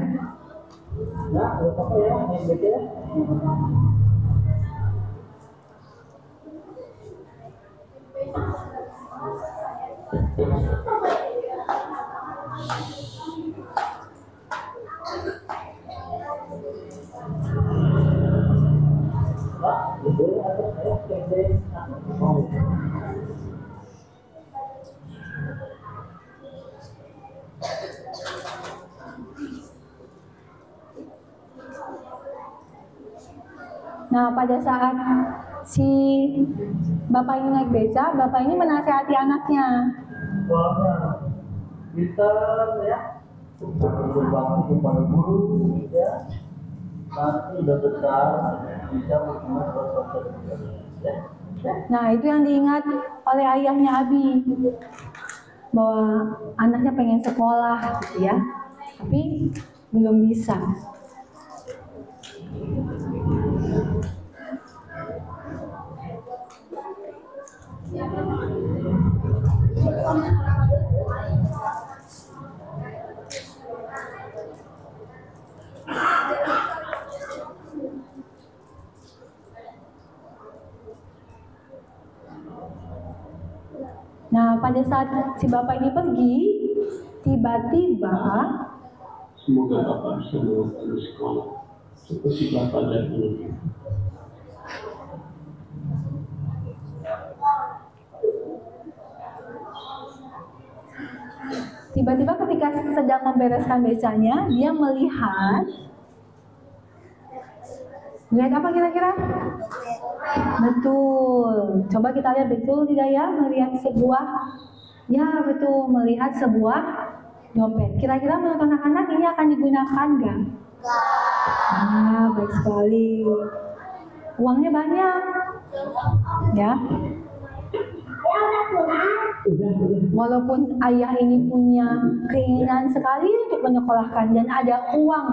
Nah, pada saat si bapak ini naik beca, bapak ini menasihati anaknya. Soalnya kita ya berbakti kepada guru ya, nanti udah besar bisa berguna sebagai ya. Nah, itu yang diingat oleh ayahnya Abi, bahwa anaknya pengen sekolah gitu ya, tapi belum bisa. Nah, pada saat si bapak ini pergi, tiba-tiba semoga Bapak bisa melakukan sekolah seperti Bapak dan Ibu. Tiba-tiba ketika sedang membereskan becanya, dia melihat apa kira-kira? Betul. Coba kita lihat betul tidak ya? Melihat sebuah, ya betul, melihat sebuah dompet. Kira-kira menurut anak-anak ini akan digunakan nggak? Ah, baik sekali. Uangnya banyak, ya. Walaupun ayah ini punya keinginan sekali untuk menyekolahkan dan ada uang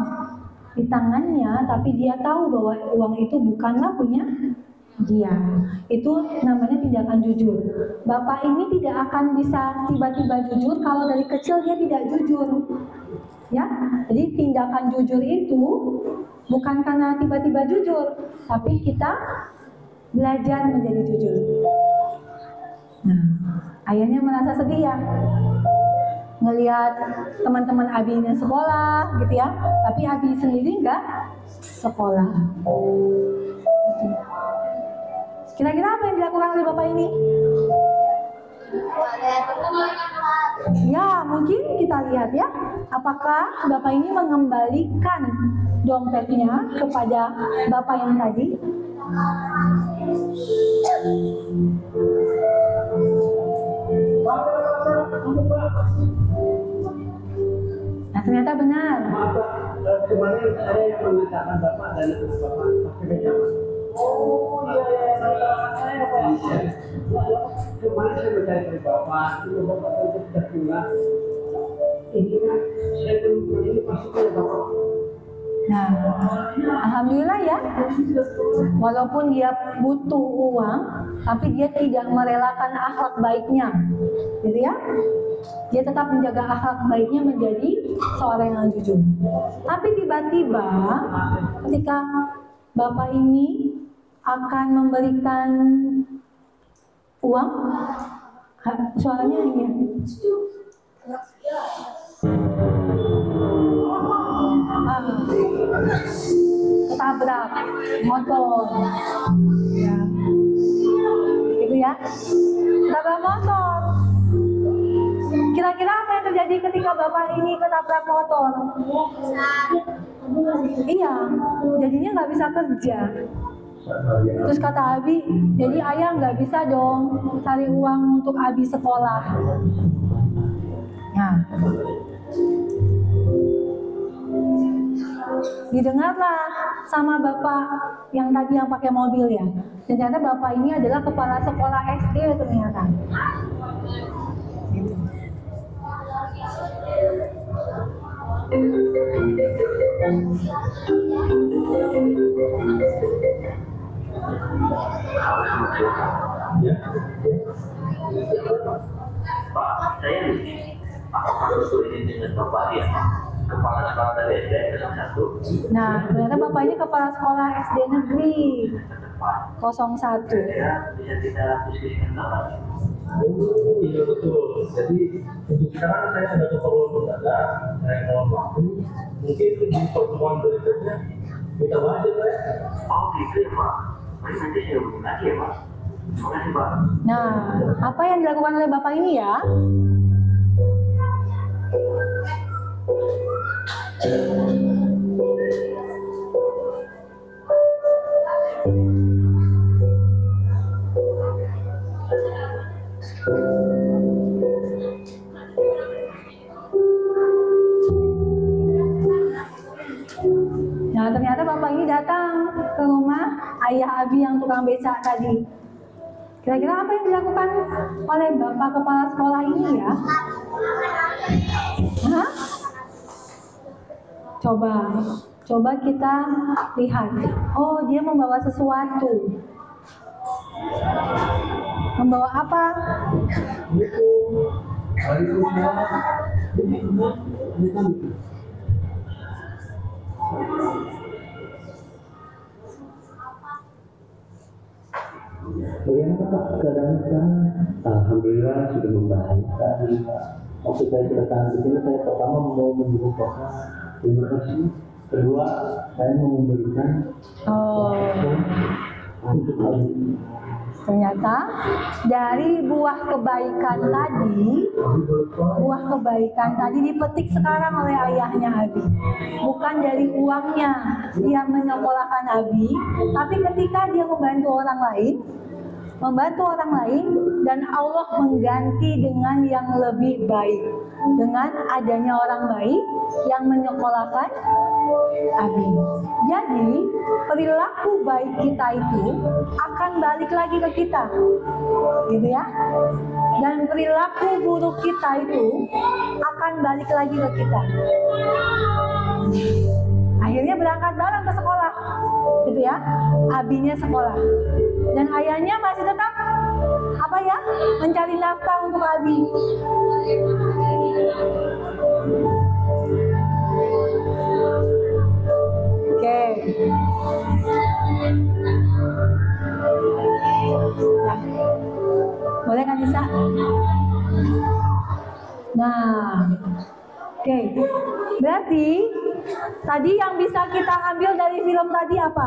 di tangannya, tapi dia tahu bahwa uang itu bukanlah punya dia. Itu namanya tindakan jujur. Bapak ini tidak akan bisa tiba-tiba jujur kalau dari kecil dia tidak jujur. Ya, jadi tindakan jujur itu bukan karena tiba-tiba jujur, tapi kita belajar menjadi jujur. Nah, ayahnya merasa sedih ya, ngelihat teman-teman Abinya sekolah gitu ya, tapi Abi sendiri nggak sekolah. Kira-kira apa yang dilakukan oleh bapak ini? Ya, mungkin kita lihat ya, apakah bapak ini mengembalikan dompetnya kepada bapak yang tadi? Nah, ternyata benar. Maaf Pak, kemarin saya yang mengatakan Bapak dan Bapak pakai beca. Oh iya, saya Pak. Kemarin saya mencari dari Bapak, itu Bapak sudah pulang. Ini kan saya belum ini masuknya Bapak. Nah, alhamdulillah ya, walaupun dia butuh uang, tapi dia tidak merelakan akhlak baiknya, gitu ya. Dia tetap menjaga akhlak baiknya menjadi seorang yang jujur. Tapi tiba-tiba ketika bapak ini akan memberikan uang, suaranya ini ya. Ketabrak motor, ya, gitu ya, ketabrak motor. Kira-kira apa yang terjadi ketika bapak ini ketabrak motor? Iya, jadinya nggak bisa kerja. Terus kata Abi, jadi ayah nggak bisa dong cari uang untuk Abi sekolah. Nah, didengarlah sama bapak yang tadi yang pakai mobil ya. Dan ternyata bapak ini adalah kepala sekolah SD ternyata. Gitu. Ya. Pak, saya lucu. Apakah betul ini dengan Bapak dia, Pak? Kepala sekolah dari SD kelas 1? Nah, ternyata bapak ini kepala sekolah SD negeri Pak, 01. saya bisa kita diskusikan Bapak. Oh iya betul. Jadi untuk sekarang saya ada keperluan mendadak. Saya mohon waktu. Mungkin di pertemuan berikutnya kita bahas ya, Pak. Oh gitu ya Pak. Mari nanti saya hubungi lagi ya Pak. Terima kasih Pak. Nah, apa yang dilakukan oleh bapak ini ya? Nah, ternyata bapak ini datang ke rumah ayah Abi yang tukang becak tadi. Kira-kira apa yang dilakukan oleh bapak kepala sekolah ini ya? Hah? Coba kita lihat. Oh, dia membawa sesuatu. Membawa apa? Bagaimana Pak keadaan sekarang? Alhamdulillah sudah membaik. Alhamdulillah. Waktu saya datang ke sini, saya pertama mau menjemput Bapak. Terima kasih. Kedua, saya mau memberikan Oh, untuk hal ini. ternyata dari buah kebaikan tadi dipetik sekarang oleh ayahnya Abi. Bukan dari uangnya dia menyekolahkan Abi, tapi ketika dia membantu orang lain dan Allah mengganti dengan yang lebih baik dengan adanya orang baik yang menyekolahkan Abi. Jadi perilaku baik kita itu akan balik lagi ke kita, gitu ya. Dan perilaku buruk kita itu akan balik lagi ke kita. Akhirnya berangkat bareng ke sekolah, gitu ya. Abinya sekolah, dan ayahnya masih tetap apa ya, mencari nafkah untuk Abi. Oke. Nah, boleh kan Nisa? Nah, oke. Berarti tadi yang bisa kita ambil dari film tadi apa?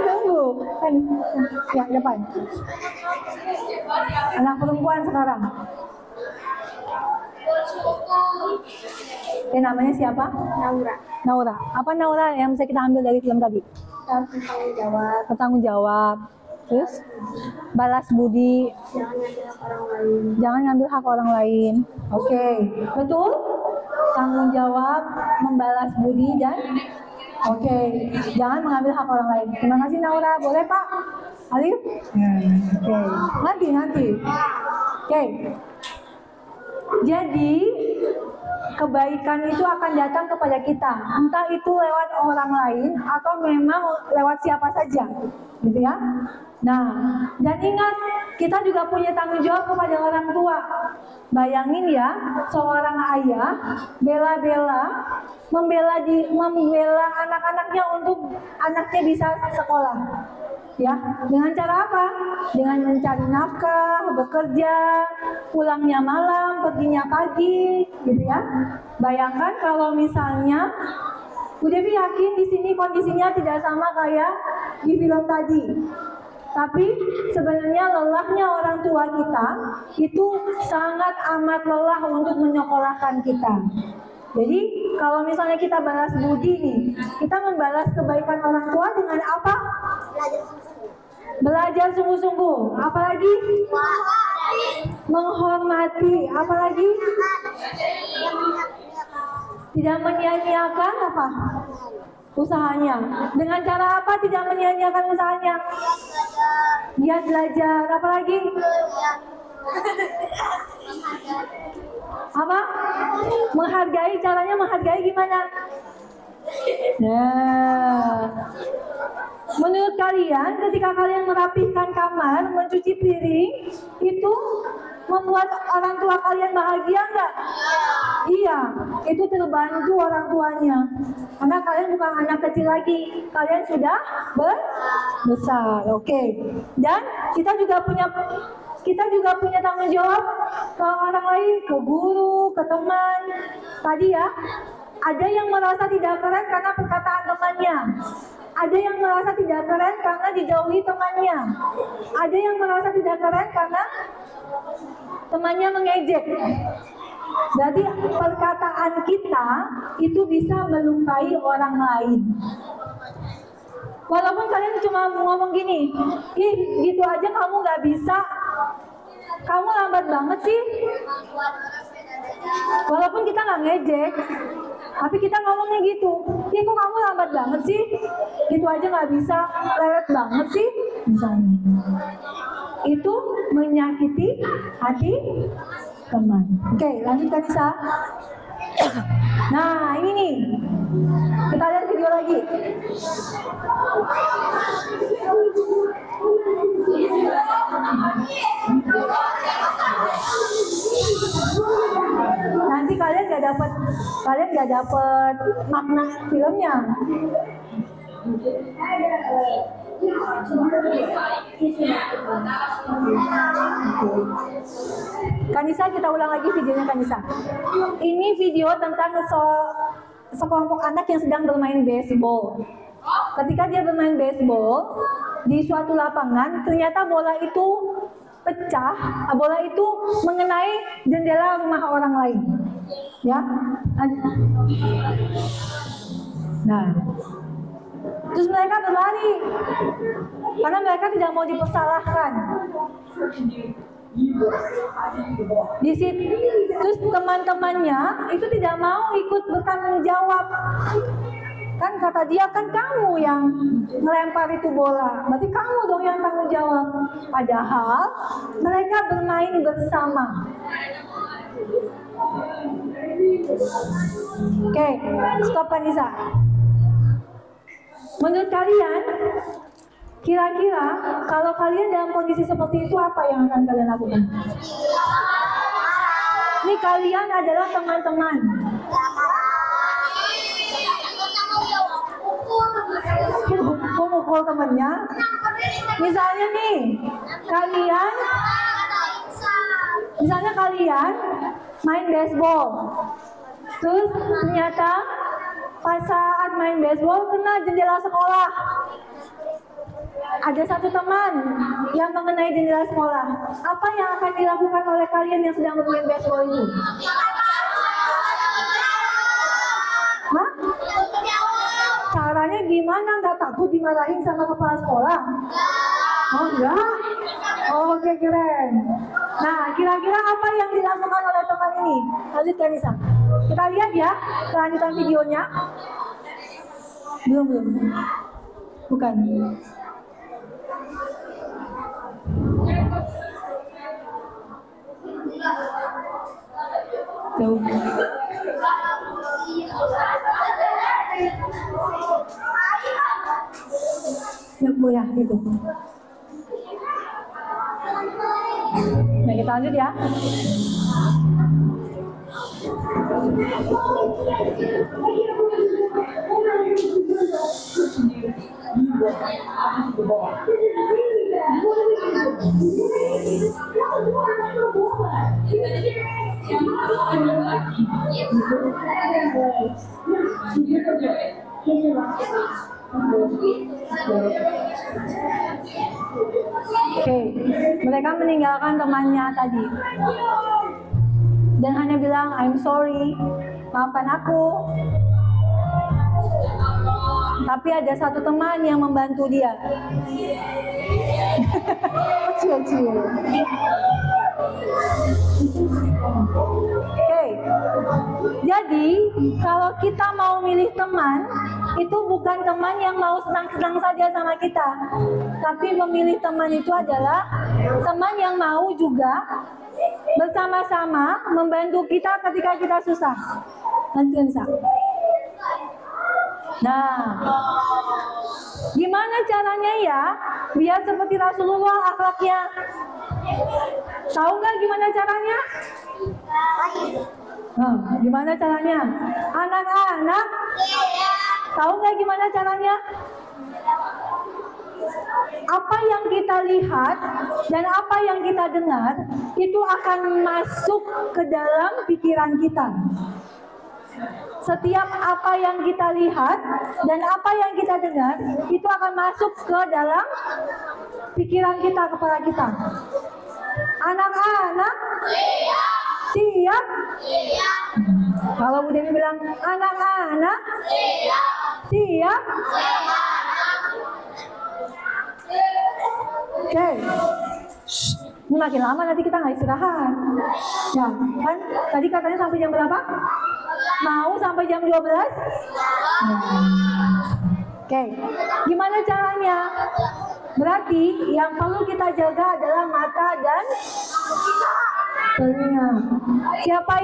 Tunggu, kan ya depan. Anak perempuan sekarang. Namanya siapa? Naura. Apa Naura yang bisa kita ambil dari film tadi? Bertanggung jawab. Terus balas budi. Jangan ngambil hak orang lain. Oke, betul? Tanggung jawab, membalas budi dan jangan mengambil hak orang lain. Terima kasih Naura. Boleh Pak Alif? Oke. Nanti. Oke. Jadi kebaikan itu akan datang kepada kita, entah itu lewat orang lain atau memang lewat siapa saja, gitu ya. Nah, dan ingat, kita juga punya tanggung jawab kepada orang tua. Bayangin ya, seorang ayah membela anak-anaknya untuk anaknya bisa sekolah. Ya, dengan cara apa? Dengan mencari nafkah, bekerja, pulangnya malam, perginya pagi, gitu ya. Bayangkan kalau misalnya Bu Devi yakin di sini kondisinya tidak sama kayak di film tadi. Tapi sebenarnya lelahnya orang tua kita itu sangat amat lelah untuk menyekolahkan kita. Jadi kalau misalnya kita balas budi nih, kita membalas kebaikan orang tua dengan apa? Belajar sungguh-sungguh. Apalagi? Menghormati. Apalagi? Tidak menyia-nyiakan apa? Usahanya. Dengan cara apa tidak menyia-nyiakan usahanya? Dia belajar. Apalagi? Apa? Menghargai. Caranya menghargai gimana? Nah, menurut kalian ketika kalian merapihkan kamar, mencuci piring, itu membuat orang tua kalian bahagia nggak? Iya, itu terbantu orang tuanya. Karena kalian bukan anak kecil lagi, kalian sudah besar. Oke. Dan kita juga punya tanggung jawab ke orang lain, ke guru, ke teman. Tadi ya, ada yang merasa tidak keren karena perkataan temannya. Ada yang merasa tidak keren karena dijauhi temannya. Ada yang merasa tidak keren karena temannya mengejek. Berarti perkataan kita itu bisa melukai orang lain. Walaupun kalian cuma ngomong gini, ih gitu aja kamu nggak bisa, kamu lambat banget sih. Walaupun kita nggak ngejek, tapi kita ngomongnya gitu, ih kok kamu lambat banget sih, gitu aja nggak bisa, lewat banget sih, misalnya. Itu menyakiti hati teman. Oke, lanjut Kanisa. Nah, ini nih. Kita lihat video lagi. Nanti kalian nggak dapat makna filmnya. Kanisa, kita ulang lagi videonya Kanisa. Ini video tentang sekelompok anak yang sedang bermain baseball. Ketika dia bermain baseball di suatu lapangan, ternyata bola itu pecah, bola itu mengenai jendela rumah orang lain. Ya. Nah, terus mereka berlari karena mereka tidak mau dipersalahkan. Di situ, terus teman-temannya itu tidak mau ikut bertanggung jawab. Kan kata dia, kan kamu yang melempar itu bola, berarti kamu dong yang tanggung jawab. Padahal mereka bermain bersama. Oke, stop Kanisa. Menurut kalian, kira-kira kalau kalian dalam kondisi seperti itu, apa yang akan kalian lakukan? Ini kalian adalah teman-teman. Mukul temannya. Misalnya nih, kalian main baseball. Terus ternyata pas saat main baseball kena jendela sekolah. Ada satu teman yang mengenai jendela sekolah. Apa yang akan dilakukan oleh kalian yang sedang bermain baseball itu? Hah? Caranya gimana? Nggak takut dimarahin sama kepala sekolah? Oh enggak? Oh, oke, keren. Nah, kira-kira apa yang dilakukan oleh teman ini? Lanjut Kanisa. Kita lihat ya kelanjutan videonya. Belum. Bukan. Tuh. Ya, gitu. Nah, kita lanjut ya. Mereka meninggalkan temannya tadi dan hanya bilang, I'm sorry, maafkan aku. Tapi ada satu teman yang membantu dia. Kecil-kecil. Oke. Jadi kalau kita mau milih teman, itu bukan teman yang mau senang-senang saja sama kita, tapi memilih teman itu adalah teman yang mau juga bersama-sama membantu kita ketika kita susah. Nanti bisa. Nah, gimana caranya ya biar seperti Rasulullah akhlaknya? Tahu nggak gimana caranya? Nah, gimana caranya? Anak-anak, tahu nggak gimana caranya? Apa yang kita lihat dan apa yang kita dengar itu akan masuk ke dalam pikiran kita. Setiap apa yang kita lihat dan apa yang kita dengar itu akan masuk ke dalam pikiran kita, kepala kita. Anak-anak siap? Kalau Bu Dewi bilang anak-anak siap? Oke. Ini makin lama nanti kita nggak istirahat. Ya, kan tadi katanya sampai jam berapa? Mau sampai jam 12? Oke. Gimana caranya? Berarti yang perlu kita jaga adalah mata dan telinga. Siapa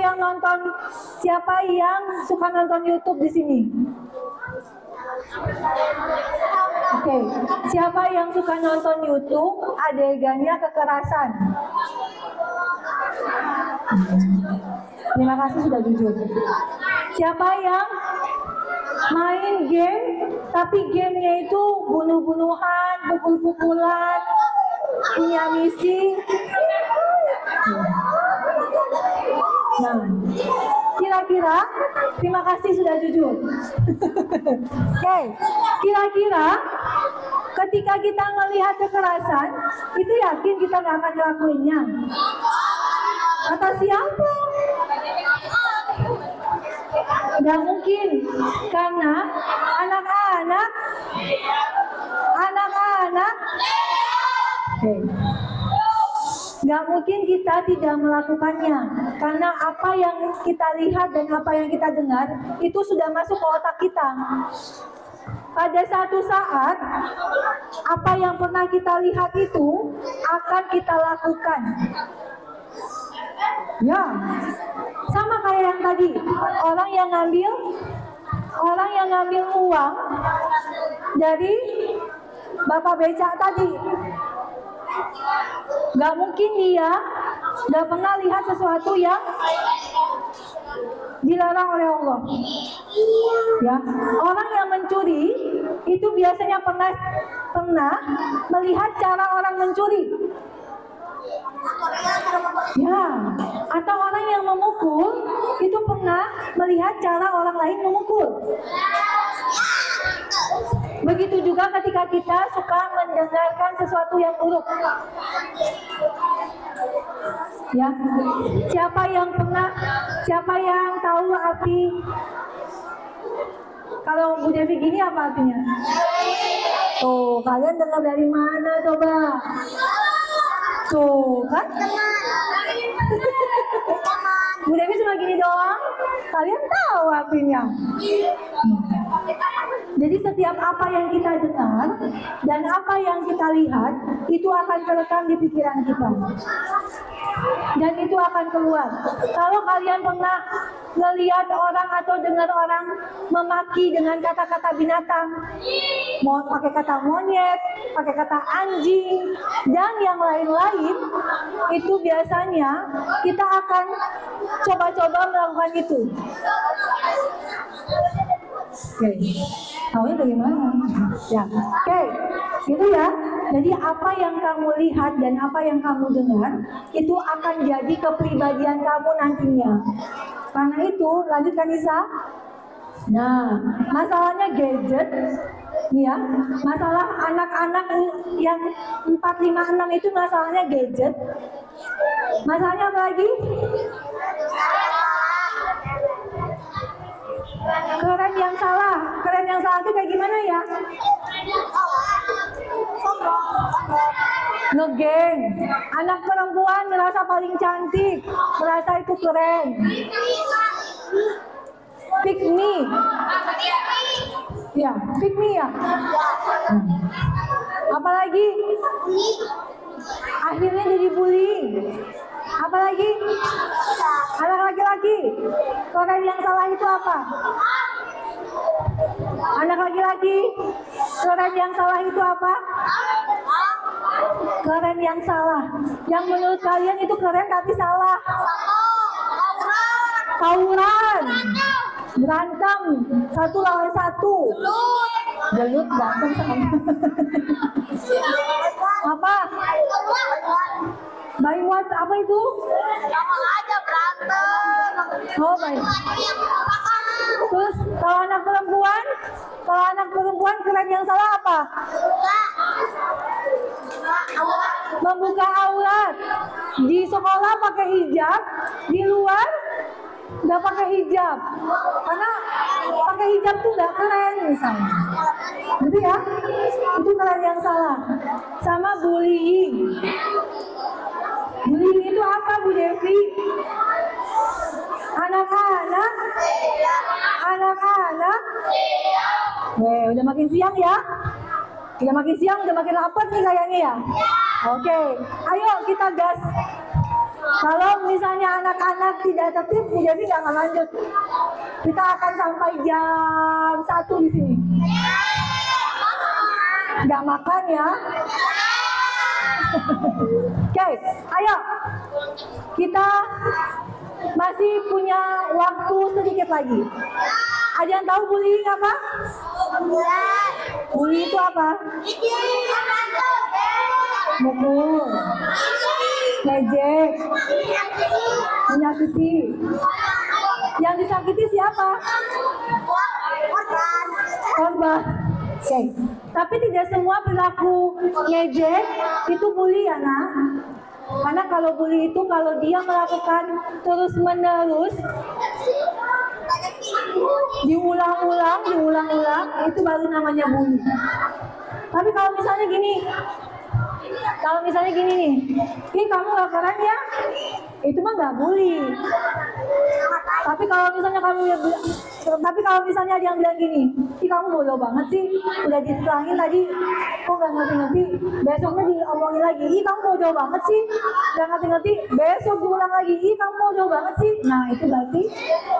yang suka nonton YouTube di sini? Oke, siapa yang suka nonton YouTube adegannya kekerasan? Terima kasih sudah jujur. Siapa yang main game tapi gamenya itu bunuh-bunuhan, pukul-pukulan, punya misi? Nah, kira-kira, terima kasih sudah jujur. Oke, kira-kira ketika kita melihat kekerasan, itu yakin kita nggak akan ngelakuinnya? Kata siapa? Nggak mungkin, karena anak-anak, nggak mungkin kita tidak melakukannya, karena apa yang kita lihat dan apa yang kita dengar itu sudah masuk ke otak kita. Pada satu saat, apa yang pernah kita lihat itu akan kita lakukan. Ya, sama kayak yang tadi, orang yang ngambil uang dari Bapak becak tadi. Gak mungkin dia gak pernah lihat sesuatu yang dilarang oleh Allah. Ya, orang yang mencuri itu biasanya pernah melihat cara orang mencuri. Ya, atau orang yang memukul itu pernah melihat cara orang lain memukul. Begitu juga ketika kita suka mendengarkan sesuatu yang buruk. Ya, siapa yang tahu arti? Kalau Bu Devi gini apa artinya? Tuh, kalian dengar dari mana coba? Tuh, kan? Bu Devi cuma gini doang, kalian tahu artinya. Jadi setiap apa yang kita dengar dan apa yang kita lihat itu akan terekam di pikiran kita. Dan itu akan keluar. Kalau kalian pernah melihat orang atau dengar orang memaki dengan kata-kata binatang, mau pakai kata monyet, pakai kata anjing, dan yang lain-lain, itu biasanya kita akan coba-coba melakukan itu. Oke, tahunya dari mana? Ya, oke, gitu ya. Jadi apa yang kamu lihat dan apa yang kamu dengar itu akan jadi kepribadian kamu nantinya. Karena itu, lanjutkan Nisa. Nah, masalahnya gadget Nih ya, masalah anak-anak yang 4, 5, 6 itu masalahnya gadget. Masalahnya apa lagi? Keren yang salah. Keren yang salah itu kayak gimana ya? Ngegeng. Anak perempuan merasa paling cantik, merasa itu keren. Pick me. Ya, pick me ya. Apalagi? Akhirnya jadi bullying. Apalagi? Anak laki-laki. Keren yang salah itu apa? Anak laki-laki. Keren yang salah itu apa? Keren yang salah. Yang menurut kalian itu keren tapi salah. Tawuran. Berantem. 1 lawan 1. Gelut berantem sama. Apa? By what? Apa itu? Sama aja berantem. Oh, baik. Terus kalau anak perempuan? Kalau anak perempuan keren yang salah apa? Membuka aurat. Di sekolah pakai hijab, di luar nggak pakai hijab. Karena pakai hijab tuh nggak keren misalnya. Gitu ya? Itu keren yang salah. Sama bullying. Bullying itu apa, Bu Devi? Anak-anak? Udah makin siang ya? Udah makin siang, udah makin lapar nih kayaknya ya? Oke, ayo kita gas. Kalau misalnya anak-anak tidak tertib, Bu Devi jangan lanjut. Kita akan sampai jam 1 di sini. Nggak makan ya? Oke, ayo. Kita masih punya waktu sedikit lagi. Ada yang tahu bullying apa? Bully itu apa? Mukul, ngejek, menyakiti. Yang disakiti siapa? Korban. Oke. Tapi tidak semua perilaku ngejek itu bully ya, nak. Karena kalau bully itu kalau dia melakukan terus-menerus, diulang-ulang, itu baru namanya bully. Tapi kalau misalnya gini nih, ih kamu gak keren ya, itu mah gak bully. Tapi kalau misalnya ada yang bilang gini, ih kamu bodoh banget sih, udah diterangin tadi, kok gak ngerti-ngerti, besoknya diomongin lagi, ih kamu bodoh banget sih, gak ngerti-ngerti, besok diulang lagi, ih kamu bodoh banget sih. Nah itu berarti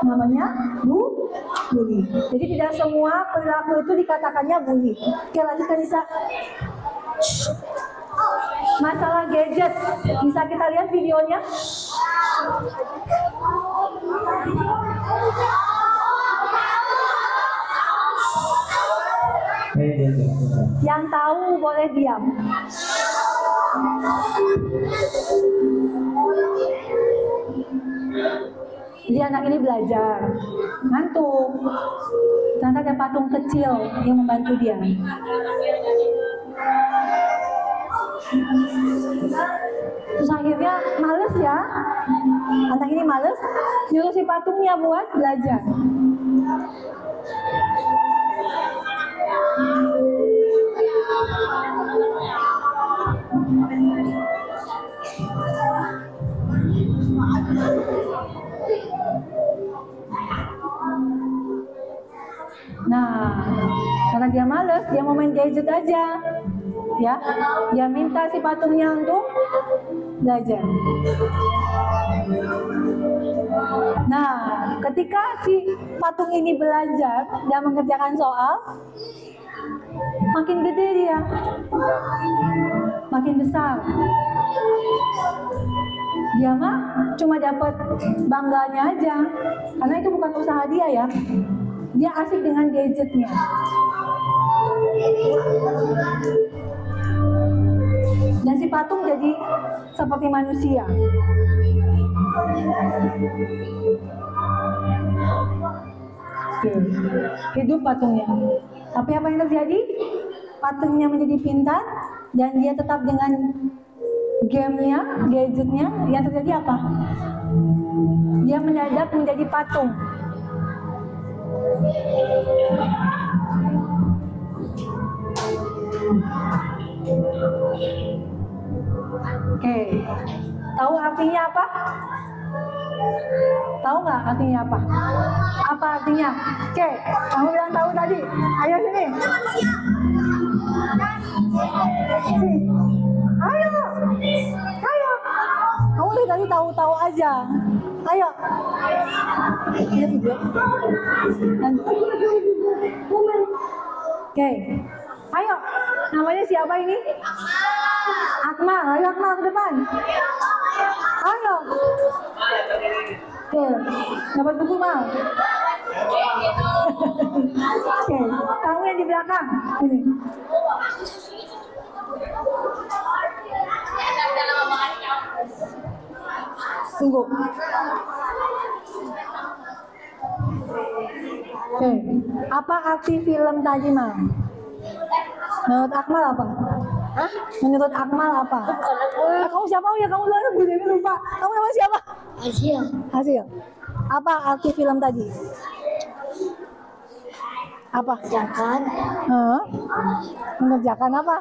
namanya bully. Jadi tidak semua perilaku itu dikatakannya bully. Oke, lanjutkan Nisa. Masalah gadget, bisa kita lihat videonya? Yang tahu boleh diam. Jadi anak ini belajar, ngantuk. Ternyata ada patung kecil yang membantu dia. Terus akhirnya males ya, anak ini males, nyuruh si patungnya buat belajar. Nah, karena dia males, dia mau main gadget aja. Ya, dia minta si patungnya untuk belajar. Nah, ketika si patung ini belajar dan mengerjakan soal, makin gede dia, makin besar. Dia mah cuma dapat bangganya aja, karena itu bukan usaha dia ya. Dia asik dengan gadgetnya. Dan si patung jadi seperti manusia. Oke. Hidup patungnya. Tapi apa yang terjadi? Patungnya menjadi pintar dan dia tetap dengan gamenya, gadgetnya. Yang terjadi apa? Dia mendadak menjadi patung. Oke, tahu artinya apa? Tahu nggak artinya apa? Apa artinya? Oke, kamu bilang tahu tadi. Ayo sini. Sini. Ayo. Ayo. Kamu dari tadi tahu-tahu aja. Ayo. Ini video. Oke. Ayo. Namanya siapa ini? Akmal. Ayo Akmal ke depan. Ayo. Oke. Dapat buku Mal. Oke. Kamu yang di belakang. Ini. Tunggu. Oke. Apa arti film tadi, Mal? Menurut Akmal apa? Hah? Menurut Akmal apa? Kamu siapa? Oh ya, kamu lupa. Kamu nama siapa? Hasil. Hasil. Apa arti film tadi? Apa? Mengerjakan. Hah? Mengerjakan apa?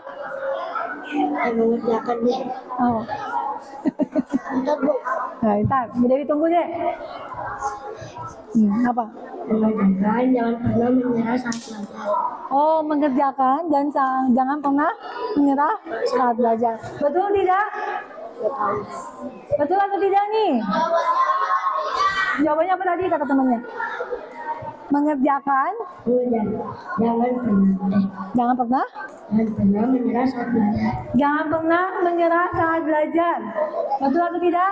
Mengerjakan deh. Oh. Bentar, Bu. Nah, ntar, Bu Dewi tunggu deh. Apa? Mengerjakan, jangan pernah menyerah saat belajar. Oh, mengerjakan dan jangan pernah menyerah saat belajar. Betul tidak? Betul atau tidak nih? Jawabannya apa tadi kata temannya? Mengerjakan, jangan pernah menyerah saat belajar. jangan pernah menyerah saat belajar. Betul atau tidak?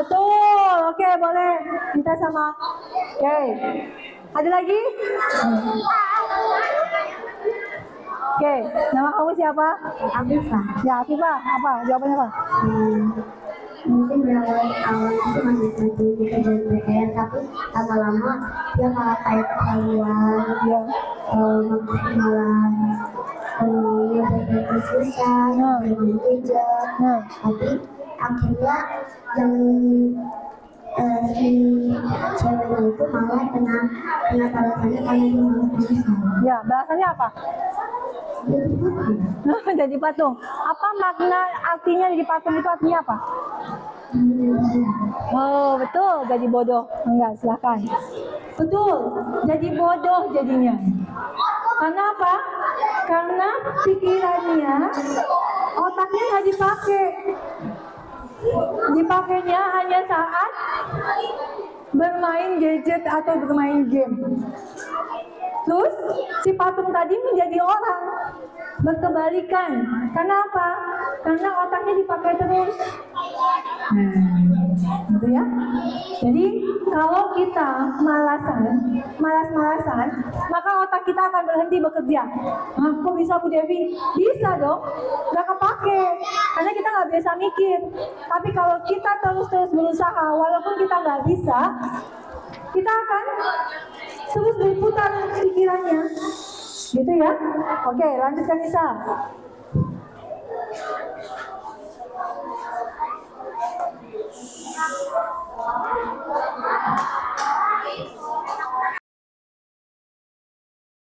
Betul. Oke, boleh. Kita sama. Oke. Ada lagi? Oke, nama kamu siapa? Afifah. Ya, Afifah. Apa? Jawabannya apa? Mungkin awal itu masih kerjaan PR, tapi lama-lama dia malah kayak keterlaluan. Ya. Malah lebih susah, lebih gadget. Nah, Tapi akhirnya yang si ceweknya itu malah kena balasannya karena dia malah susah. ya, balasannya apa? Jadi patung. Apa makna artinya jadi patung itu artinya apa? Oh, betul. Jadi bodoh. Enggak, silakan. Betul. Jadi bodoh jadinya. Karena apa? Karena pikirannya, otaknya nggak dipakai. Dipakainya hanya saat bermain gadget atau bermain game. Terus si patung tadi menjadi orang, berkebalikan. Karena apa? Karena otaknya dipakai terus. Gitu ya. Jadi kalau kita malas-malasan, maka otak kita akan berhenti bekerja. Nah, kok bisa Bu Devi? Bisa dong, nggak kepake. Karena kita nggak biasa mikir. Tapi kalau kita terus berusaha, walaupun kita nggak bisa, kita akan terus berputar pikirannya. Gitu ya. Oke, lanjutkan Nisa.